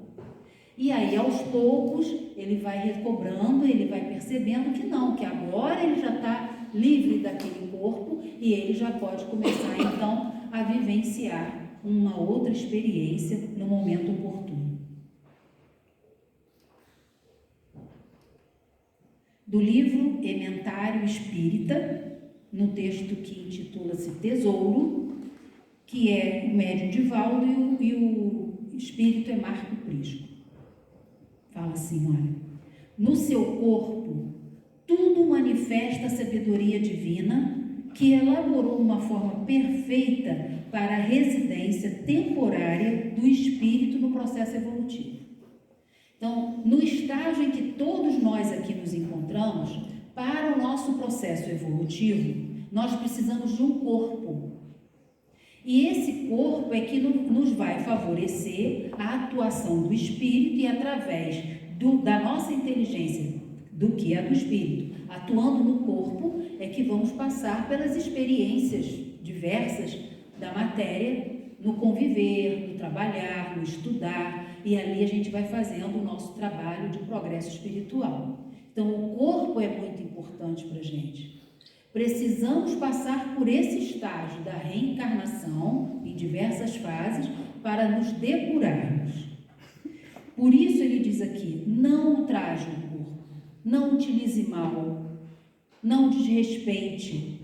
E aí, aos poucos, ele vai recobrando, ele vai percebendo que não, que agora ele já está livre daquele corpo e ele já pode começar, então, a vivenciar uma outra experiência no momento oportuno. Do livro Ementário Espírita, no texto que intitula-se Tesouro, que é o médium Divaldo e o espírito é Marco Prisco. Fala assim, olha: no seu corpo tudo manifesta a sabedoria divina que elaborou uma forma perfeita para a residência temporária do espírito no processo evolutivo. Então, no estágio em que todos nós aqui nos encontramos, para o nosso processo evolutivo, nós precisamos de um corpo. E esse corpo é que nos vai favorecer a atuação do espírito e através da nossa inteligência, do que é do espírito, atuando no corpo, é que vamos passar pelas experiências diversas da matéria, no conviver, no trabalhar, no estudar, e ali a gente vai fazendo o nosso trabalho de progresso espiritual. Então, o corpo é muito importante para a gente. Precisamos passar por esse estágio da reencarnação, em diversas fases, para nos depurarmos. Por isso ele diz aqui: não ultraje o corpo, não utilize mal, não desrespeite.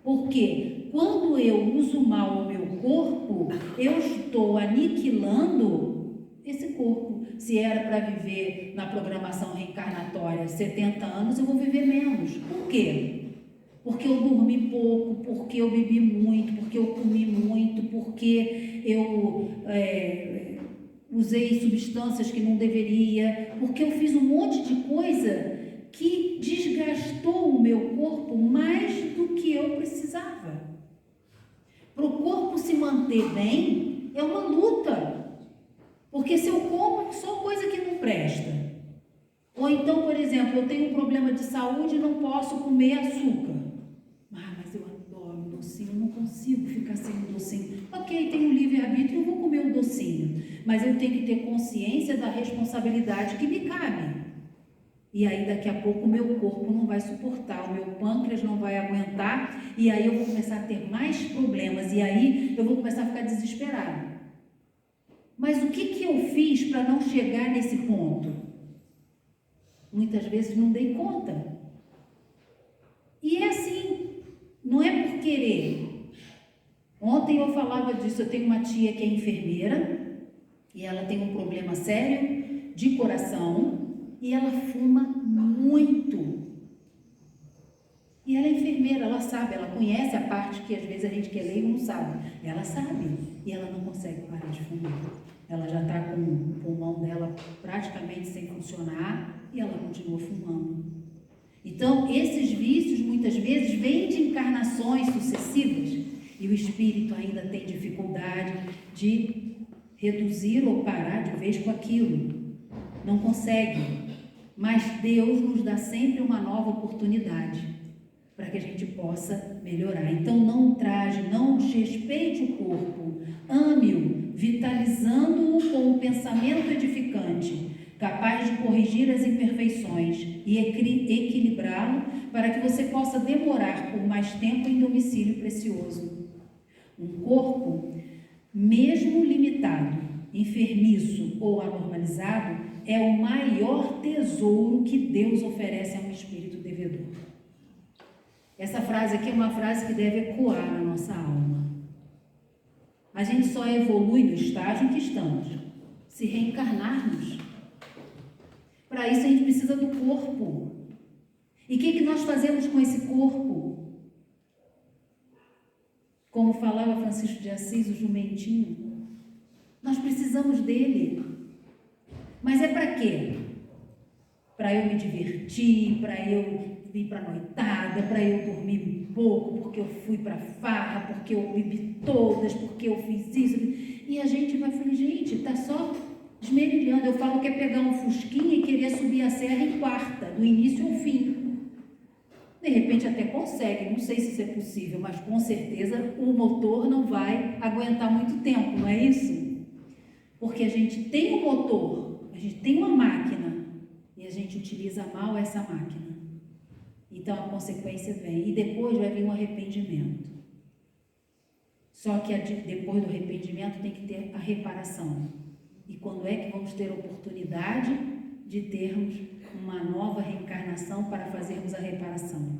Porque quando eu uso mal o meu corpo, eu estou aniquilando esse corpo. se era para viver na programação reencarnatória 70 anos, eu vou viver menos. Por quê? Porque eu dormi pouco, porque eu bebi muito, porque eu comi muito, porque eu usei substâncias que não deveria, porque eu fiz um monte de coisa que desgastou o meu corpo mais do que eu precisava. Para o corpo se manter bem, é uma luta. Porque se eu como só coisa que não presta, ou então, por exemplo, eu tenho um problema de saúde e não posso comer açúcar. Mas eu adoro um docinho, eu não consigo ficar sem um docinho. Ok, tenho um livre-arbítrio, eu vou comer um docinho. Mas eu tenho que ter consciência da responsabilidade que me cabe. E aí daqui a pouco o meu corpo não vai suportar, o meu pâncreas não vai aguentar, e aí eu vou começar a ter mais problemas, e aí eu vou começar a ficar desesperada. Mas o que eu fiz para não chegar nesse ponto? Muitas vezes não dei conta. E é assim, não é por querer. Ontem eu falava disso, eu tenho uma tia que é enfermeira, e ela tem um problema sério de coração, e ela fuma muito. E ela é enfermeira, ela sabe, ela conhece a parte que às vezes a gente que é leigo não sabe. Ela sabe, e ela não consegue parar de fumar. Ela já está com o pulmão dela praticamente sem funcionar, e ela continua fumando. Então, esses vícios muitas vezes vêm de encarnações sucessivas, e o espírito ainda tem dificuldade de reduzir ou parar de vez com aquilo. Não consegue. Mas Deus nos dá sempre uma nova oportunidade para que a gente possa melhorar. Então não ultraje, não desrespeite o corpo, ame-o, vitalizando-o com um pensamento edificante, capaz de corrigir as imperfeições e equilibrá-lo para que você possa demorar por mais tempo em domicílio precioso. Um corpo, mesmo limitado, enfermiço ou anormalizado, é o maior tesouro que Deus oferece a um espírito devedor. Essa frase aqui é uma frase que deve ecoar na nossa alma. A gente só evolui no estágio em que estamos, se reencarnarmos. Para isso a gente precisa do corpo. E o que nós fazemos com esse corpo? Como falava Francisco de Assis, o jumentinho, nós precisamos dele. Mas é para quê? Para eu me divertir, para eu ir para a noitada, para eu dormir pouco, porque eu fui para farra, porque eu bebi todas, porque eu fiz isso. E a gente vai falar, gente, está só desmerilhando. Eu falo que é pegar um fusquinha e querer subir a serra em quarta, do início ao fim. De repente até consegue, não sei se isso é possível, mas com certeza o motor não vai aguentar muito tempo, não é isso? Porque a gente tem um motor, a gente tem uma máquina e a gente utiliza mal essa máquina. Então a consequência vem e depois vai vir um arrependimento. Só que depois do arrependimento tem que ter a reparação. E quando é que vamos ter a oportunidade de termos uma nova reencarnação para fazermos a reparação?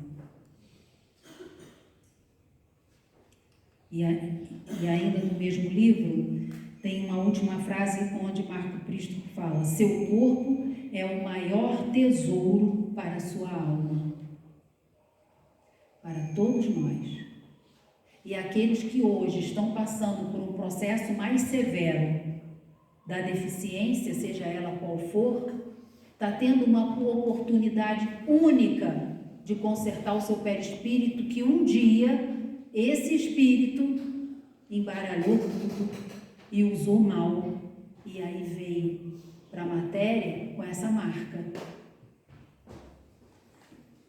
E ainda no mesmo livro tem uma última frase onde Marco Cristo fala: seu corpo é o maior tesouro para a sua alma. Para todos nós. E aqueles que hoje estão passando por um processo mais severo da deficiência, seja ela qual for, está tendo uma oportunidade única de consertar o seu perispírito, que um dia esse espírito embaralhou tudo e usou mal, e aí veio para a matéria com essa marca,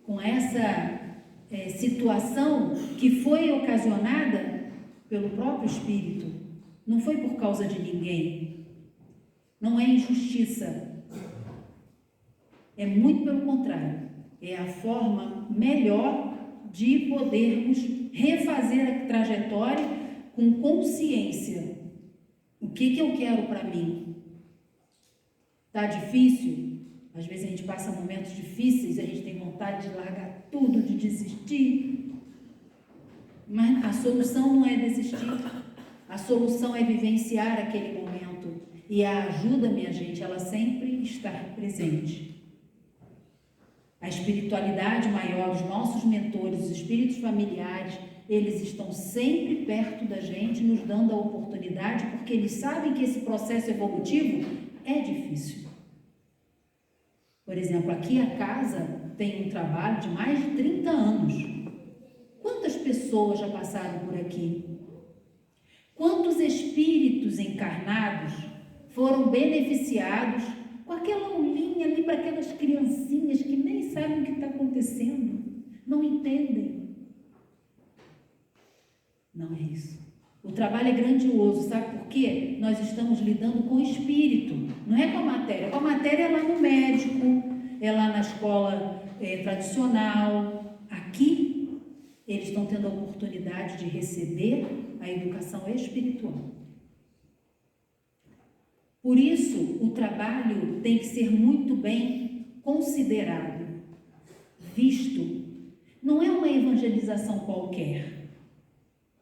com essa situação que foi ocasionada pelo próprio espírito, não foi por causa de ninguém, não é injustiça, é muito pelo contrário, é a forma melhor de podermos refazer a trajetória com consciência. O que eu quero para mim? Tá difícil? Às vezes a gente passa momentos difíceis, a gente tem vontade de largar tudo, de desistir. Mas a solução não é desistir. A solução é vivenciar aquele momento E a ajuda, minha gente, ela sempre está presente. A espiritualidade maior, os nossos mentores, os espíritos familiares, eles estão sempre perto da gente, nos dando a oportunidade, porque eles sabem que esse processo evolutivo é difícil. Por exemplo, aqui a casa tem um trabalho de mais de 30 anos. Quantas pessoas já passaram por aqui? Quantos espíritos encarnados foram beneficiados com aquela aulinha ali para aquelas criancinhas que nem sabem o que está acontecendo, não entendem? Não é isso. O trabalho é grandioso, sabe por quê? Nós estamos lidando com o espírito, não é com a matéria. A matéria é lá no médico, é lá na escola tradicional. Aqui, eles estão tendo a oportunidade de receber a educação espiritual. Por isso, o trabalho tem que ser muito bem considerado, visto. Não é uma evangelização qualquer.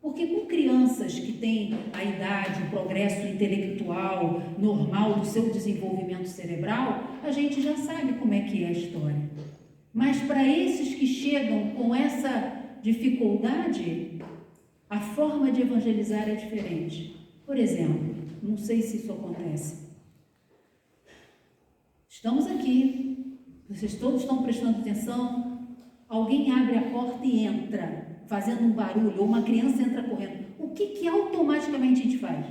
Porque com crianças que têm a idade, o progresso intelectual normal do seu desenvolvimento cerebral, a gente já sabe como é que é a história. Mas para esses que chegam com essa dificuldade, a forma de evangelizar é diferente. Por exemplo, não sei se isso acontece. Estamos aqui, vocês todos estão prestando atenção, alguém abre a porta e entra, fazendo um barulho, ou uma criança entra correndo. O que automaticamente a gente faz?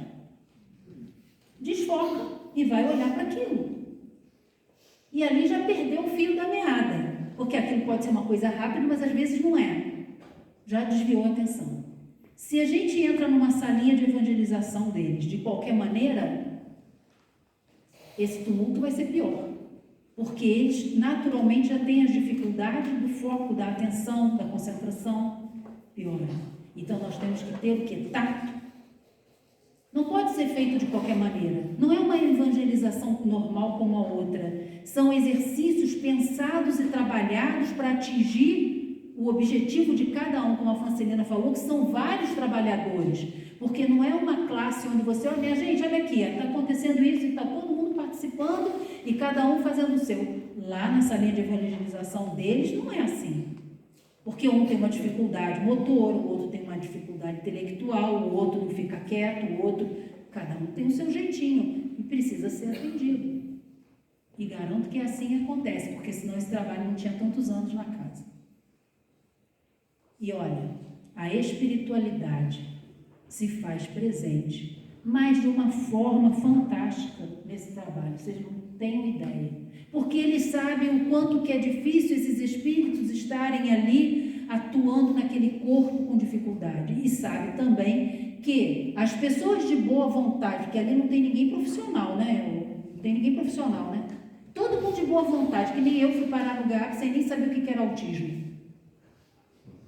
Desfoca e vai olhar para aquilo. E ali já perdeu o fio da meada, porque aquilo pode ser uma coisa rápida, mas às vezes não é. Já desviou a atenção. Se a gente entra numa salinha de evangelização deles, de qualquer maneira, esse tumulto vai ser pior. Porque eles naturalmente já têm as dificuldades do foco, da atenção, da concentração. Pior. Então nós temos que ter o que? Tato. Não pode ser feito de qualquer maneira. Não é uma evangelização normal como a outra. São exercícios pensados e trabalhados para atingir o objetivo de cada um, como a Francelina falou, que são vários trabalhadores. Porque não é uma classe onde você, olha, minha gente, olha aqui, está acontecendo isso e está todo mundo participando e cada um fazendo o seu. Lá nessa linha de evangelização deles não é assim. Porque um tem uma dificuldade motor, o outro tem uma dificuldade intelectual, o outro não fica quieto, o outro... Cada um tem o seu jeitinho e precisa ser atendido. E garanto que assim acontece, porque senão esse trabalho não tinha tantos anos na casa. E olha, a espiritualidade se faz presente, mas de uma forma fantástica nesse trabalho, vocês não têm ideia. Porque eles sabem o quanto que é difícil esses espíritos estarem ali atuando naquele corpo com dificuldade. E sabe também que as pessoas de boa vontade, que ali não tem ninguém profissional, né? Não tem ninguém profissional, né? Todo mundo de boa vontade, que nem eu fui parar no GAP sem nem saber o que era autismo.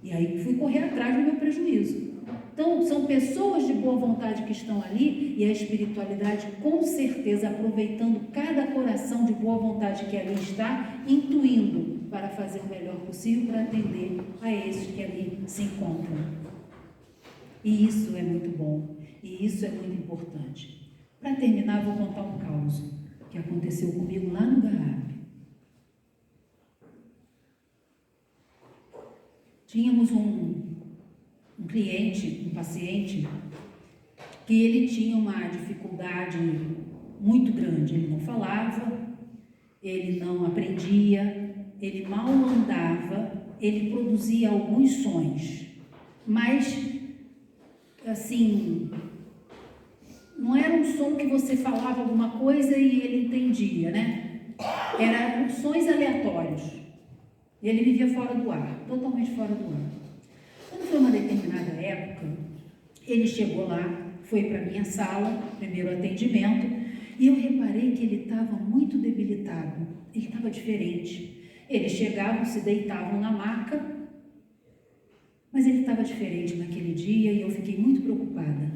E aí fui correr atrás do meu prejuízo. Então, são pessoas de boa vontade que estão ali e a espiritualidade, com certeza, aproveitando cada coração de boa vontade que ali está, intuindo para fazer o melhor possível para atender a esses que ali se encontram. E isso é muito bom, e isso é muito importante. Para terminar, vou contar um caso que aconteceu comigo lá no Garrape. Tínhamos um cliente, um paciente, que ele tinha uma dificuldade muito grande. Ele não falava, ele não aprendia, ele mal andava, ele produzia alguns sons, mas, assim, não era um som que você falava alguma coisa e ele entendia, né? Eram sons aleatórios. Ele vivia fora do ar, totalmente fora do ar. Quando foi uma determinada época, ele chegou lá, foi para a minha sala, primeiro atendimento, e eu reparei que ele estava muito debilitado, ele estava diferente. Eles chegavam, se deitavam na maca, mas ele estava diferente naquele dia e eu fiquei muito preocupada.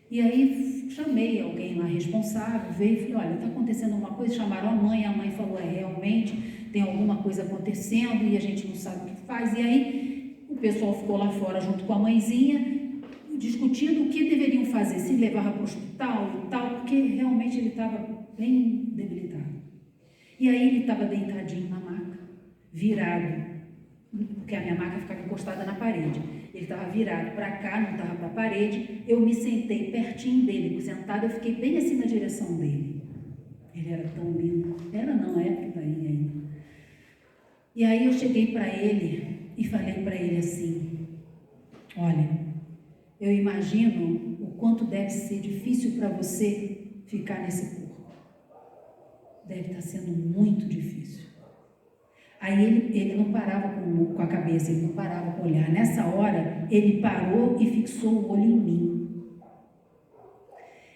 E aí chamei alguém lá responsável, veio e falei, olha, está acontecendo uma coisa, chamaram a mãe falou, realmente tem alguma coisa acontecendo e a gente não sabe o que faz. E aí o pessoal ficou lá fora junto com a mãezinha, discutindo o que deveriam fazer, se levava para o hospital e tal, porque realmente ele estava bem debilitado. E aí ele estava deitadinho na maca, virado, porque a minha maca ficava encostada na parede. Ele estava virado para cá, não estava para a parede. Eu me sentei pertinho dele, sentado, eu fiquei bem assim na direção dele. Ele era tão lindo. Era não, é que está aí ainda. E aí eu cheguei para ele e falei para ele assim: olha, eu imagino o quanto deve ser difícil para você ficar nesse corpo. Deve estar sendo muito difícil. Aí ele não parava com a cabeça, ele não parava com o olhar. Nessa hora, ele parou e fixou o olho em mim.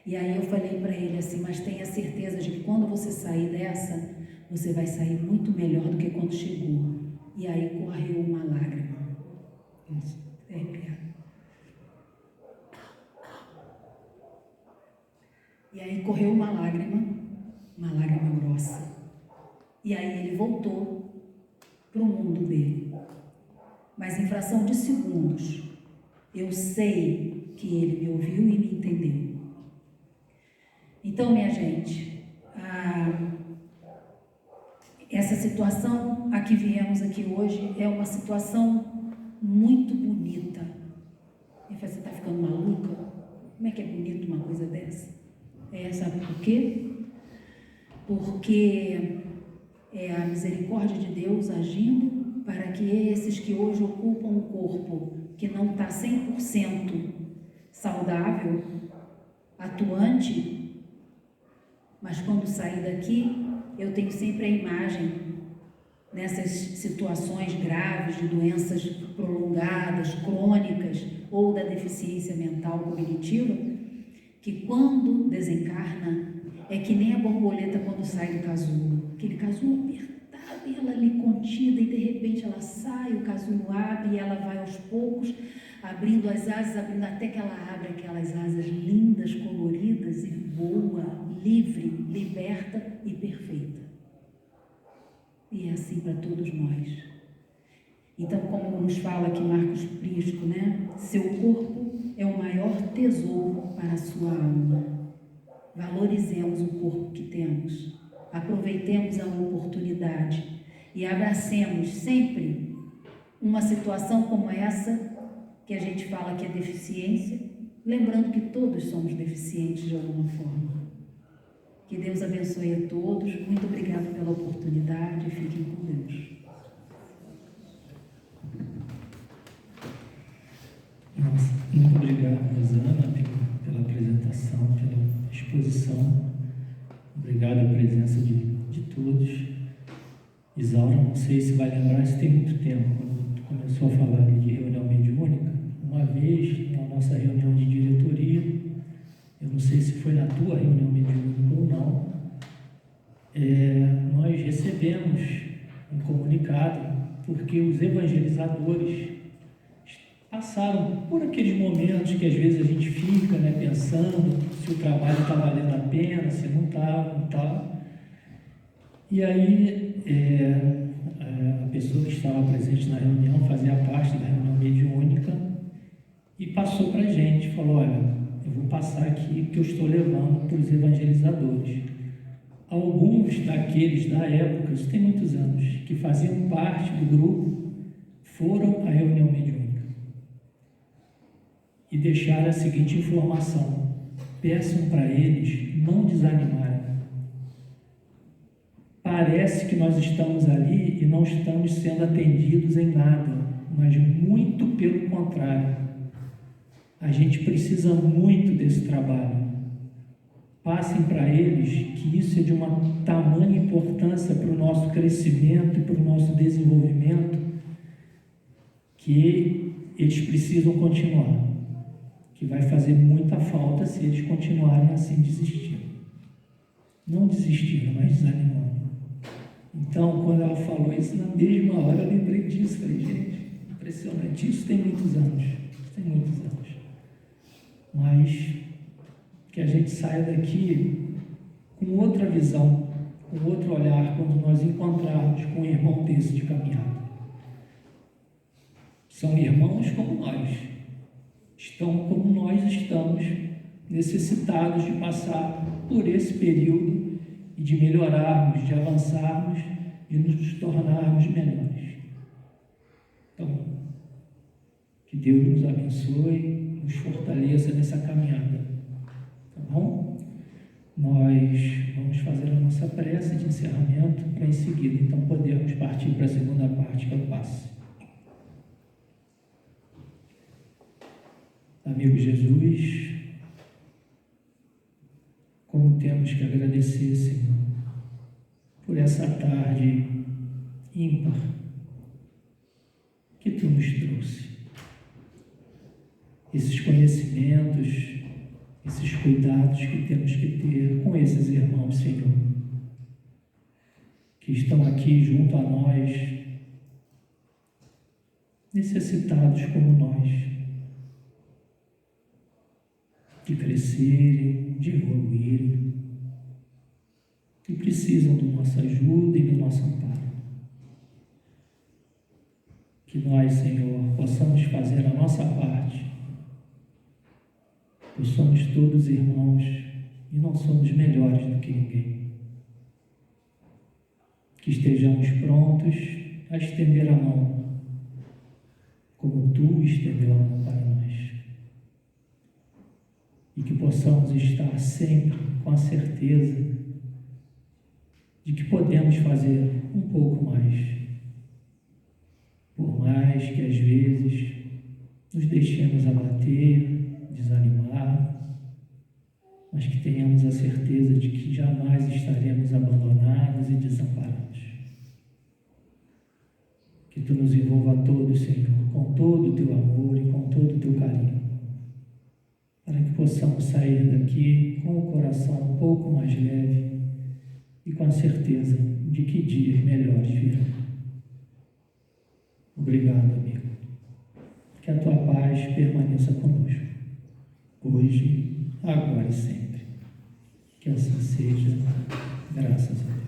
E aí eu falei para ele assim: mas tenha certeza de que quando você sair dessa, você vai sair muito melhor do que quando chegou. E aí correu uma lágrima. E aí correu uma lágrima grossa. E aí ele voltou para o mundo dele. Mas em fração de segundos, eu sei que ele me ouviu e me entendeu. Então, minha gente, essa situação a que viemos aqui hoje é uma situação muito bonita. E você está ficando maluca? Como é que é bonito uma coisa dessa? Sabe por quê? Porque é a misericórdia de Deus agindo para que esses que hoje ocupam o corpo, que não está 100% saudável, atuante, mas quando sair daqui, eu tenho sempre a imagem nessas situações graves de doenças prolongadas, crônicas, ou da deficiência mental cognitiva, que quando desencarna, é que nem a borboleta quando sai do casulo. Aquele casulo apertado e ela ali contida, e de repente ela sai, o casulo abre e ela vai aos poucos abrindo as asas, abrindo até que ela abre aquelas asas lindas, coloridas, e voa, livre, liberta e perfeita. E é assim para todos nós. Então, como nos fala aqui Marcos Prisco, né? Seu corpo é o maior tesouro para a sua alma. Valorizemos o corpo que temos, aproveitemos a oportunidade e abracemos sempre uma situação como essa, que a gente fala que é deficiência, lembrando que todos somos deficientes de alguma forma. Que Deus abençoe a todos, muito obrigada pela oportunidade, fiquem com Deus. Nossa, muito obrigado, Rosana, pela apresentação, pela exposição. Obrigado à presença de todos. Isaura, não sei se vai lembrar, isso tem muito tempo, quando tu começou a falar ali de reunião mediúnica. Uma vez, na nossa reunião de diretoria, eu não sei se foi na tua reunião mediúnica ou não, nós recebemos um comunicado, porque os evangelizadores passaram por aqueles momentos que às vezes a gente fica, né, pensando se o trabalho está valendo a pena, se não está, não está. E aí a pessoa que estava presente na reunião, fazia parte da reunião mediúnica, e passou para a gente, falou: olha, eu vou passar aqui o que eu estou levando para os evangelizadores. Alguns daqueles da época, isso tem muitos anos, que faziam parte do grupo, foram à reunião mediúnica e deixaram a seguinte informação: peçam para eles não desanimarem. Parece que nós estamos ali e não estamos sendo atendidos em nada, mas muito pelo contrário. A gente precisa muito desse trabalho. Passem para eles que isso é de uma tamanha importância para o nosso crescimento e para o nosso desenvolvimento, que eles precisam continuar, que vai fazer muita falta se eles continuarem assim desistindo. Não desistindo, mas desanimando. Então, quando ela falou isso, na mesma hora eu lembrei disso. Falei: gente, impressionante. Isso tem muitos anos. Mas que a gente saia daqui com outra visão, com outro olhar, quando nós encontrarmos com um irmão desse de caminhada. São irmãos como nós, estão como nós estamos necessitados de passar por esse período e de melhorarmos, de avançarmos, de nos tornarmos melhores. Então, que Deus nos abençoe, nos fortaleça nessa caminhada, tá bom? Nós vamos fazer a nossa prece de encerramento para em seguida, então, podermos partir para a segunda parte, que é o passe. Amigo Jesus, como temos que agradecer, Senhor, por essa tarde ímpar que Tu nos trouxe. Esses conhecimentos, esses cuidados que temos que ter com esses irmãos, Senhor, que estão aqui junto a nós, necessitados como nós, de crescerem, de evoluírem, e precisam da nossa ajuda e do nosso amparo. Que nós, Senhor, possamos fazer a nossa parte, pois somos todos irmãos e não somos melhores do que ninguém. Que estejamos prontos a estender a mão, como Tu estendeu a mão para nós. E que possamos estar sempre com a certeza de que podemos fazer um pouco mais, por mais que às vezes nos deixemos abater, desanimar, mas que tenhamos a certeza de que jamais estaremos abandonados e desamparados. Que Tu nos envolva a todos, Senhor, com todo o Teu amor e com todo o Teu carinho, para que possamos sair daqui com o coração um pouco mais leve e com a certeza de que dias melhores virão. Obrigado, amigo. Que a Tua paz permaneça conosco, hoje, agora e sempre. Que assim seja, graças a Deus.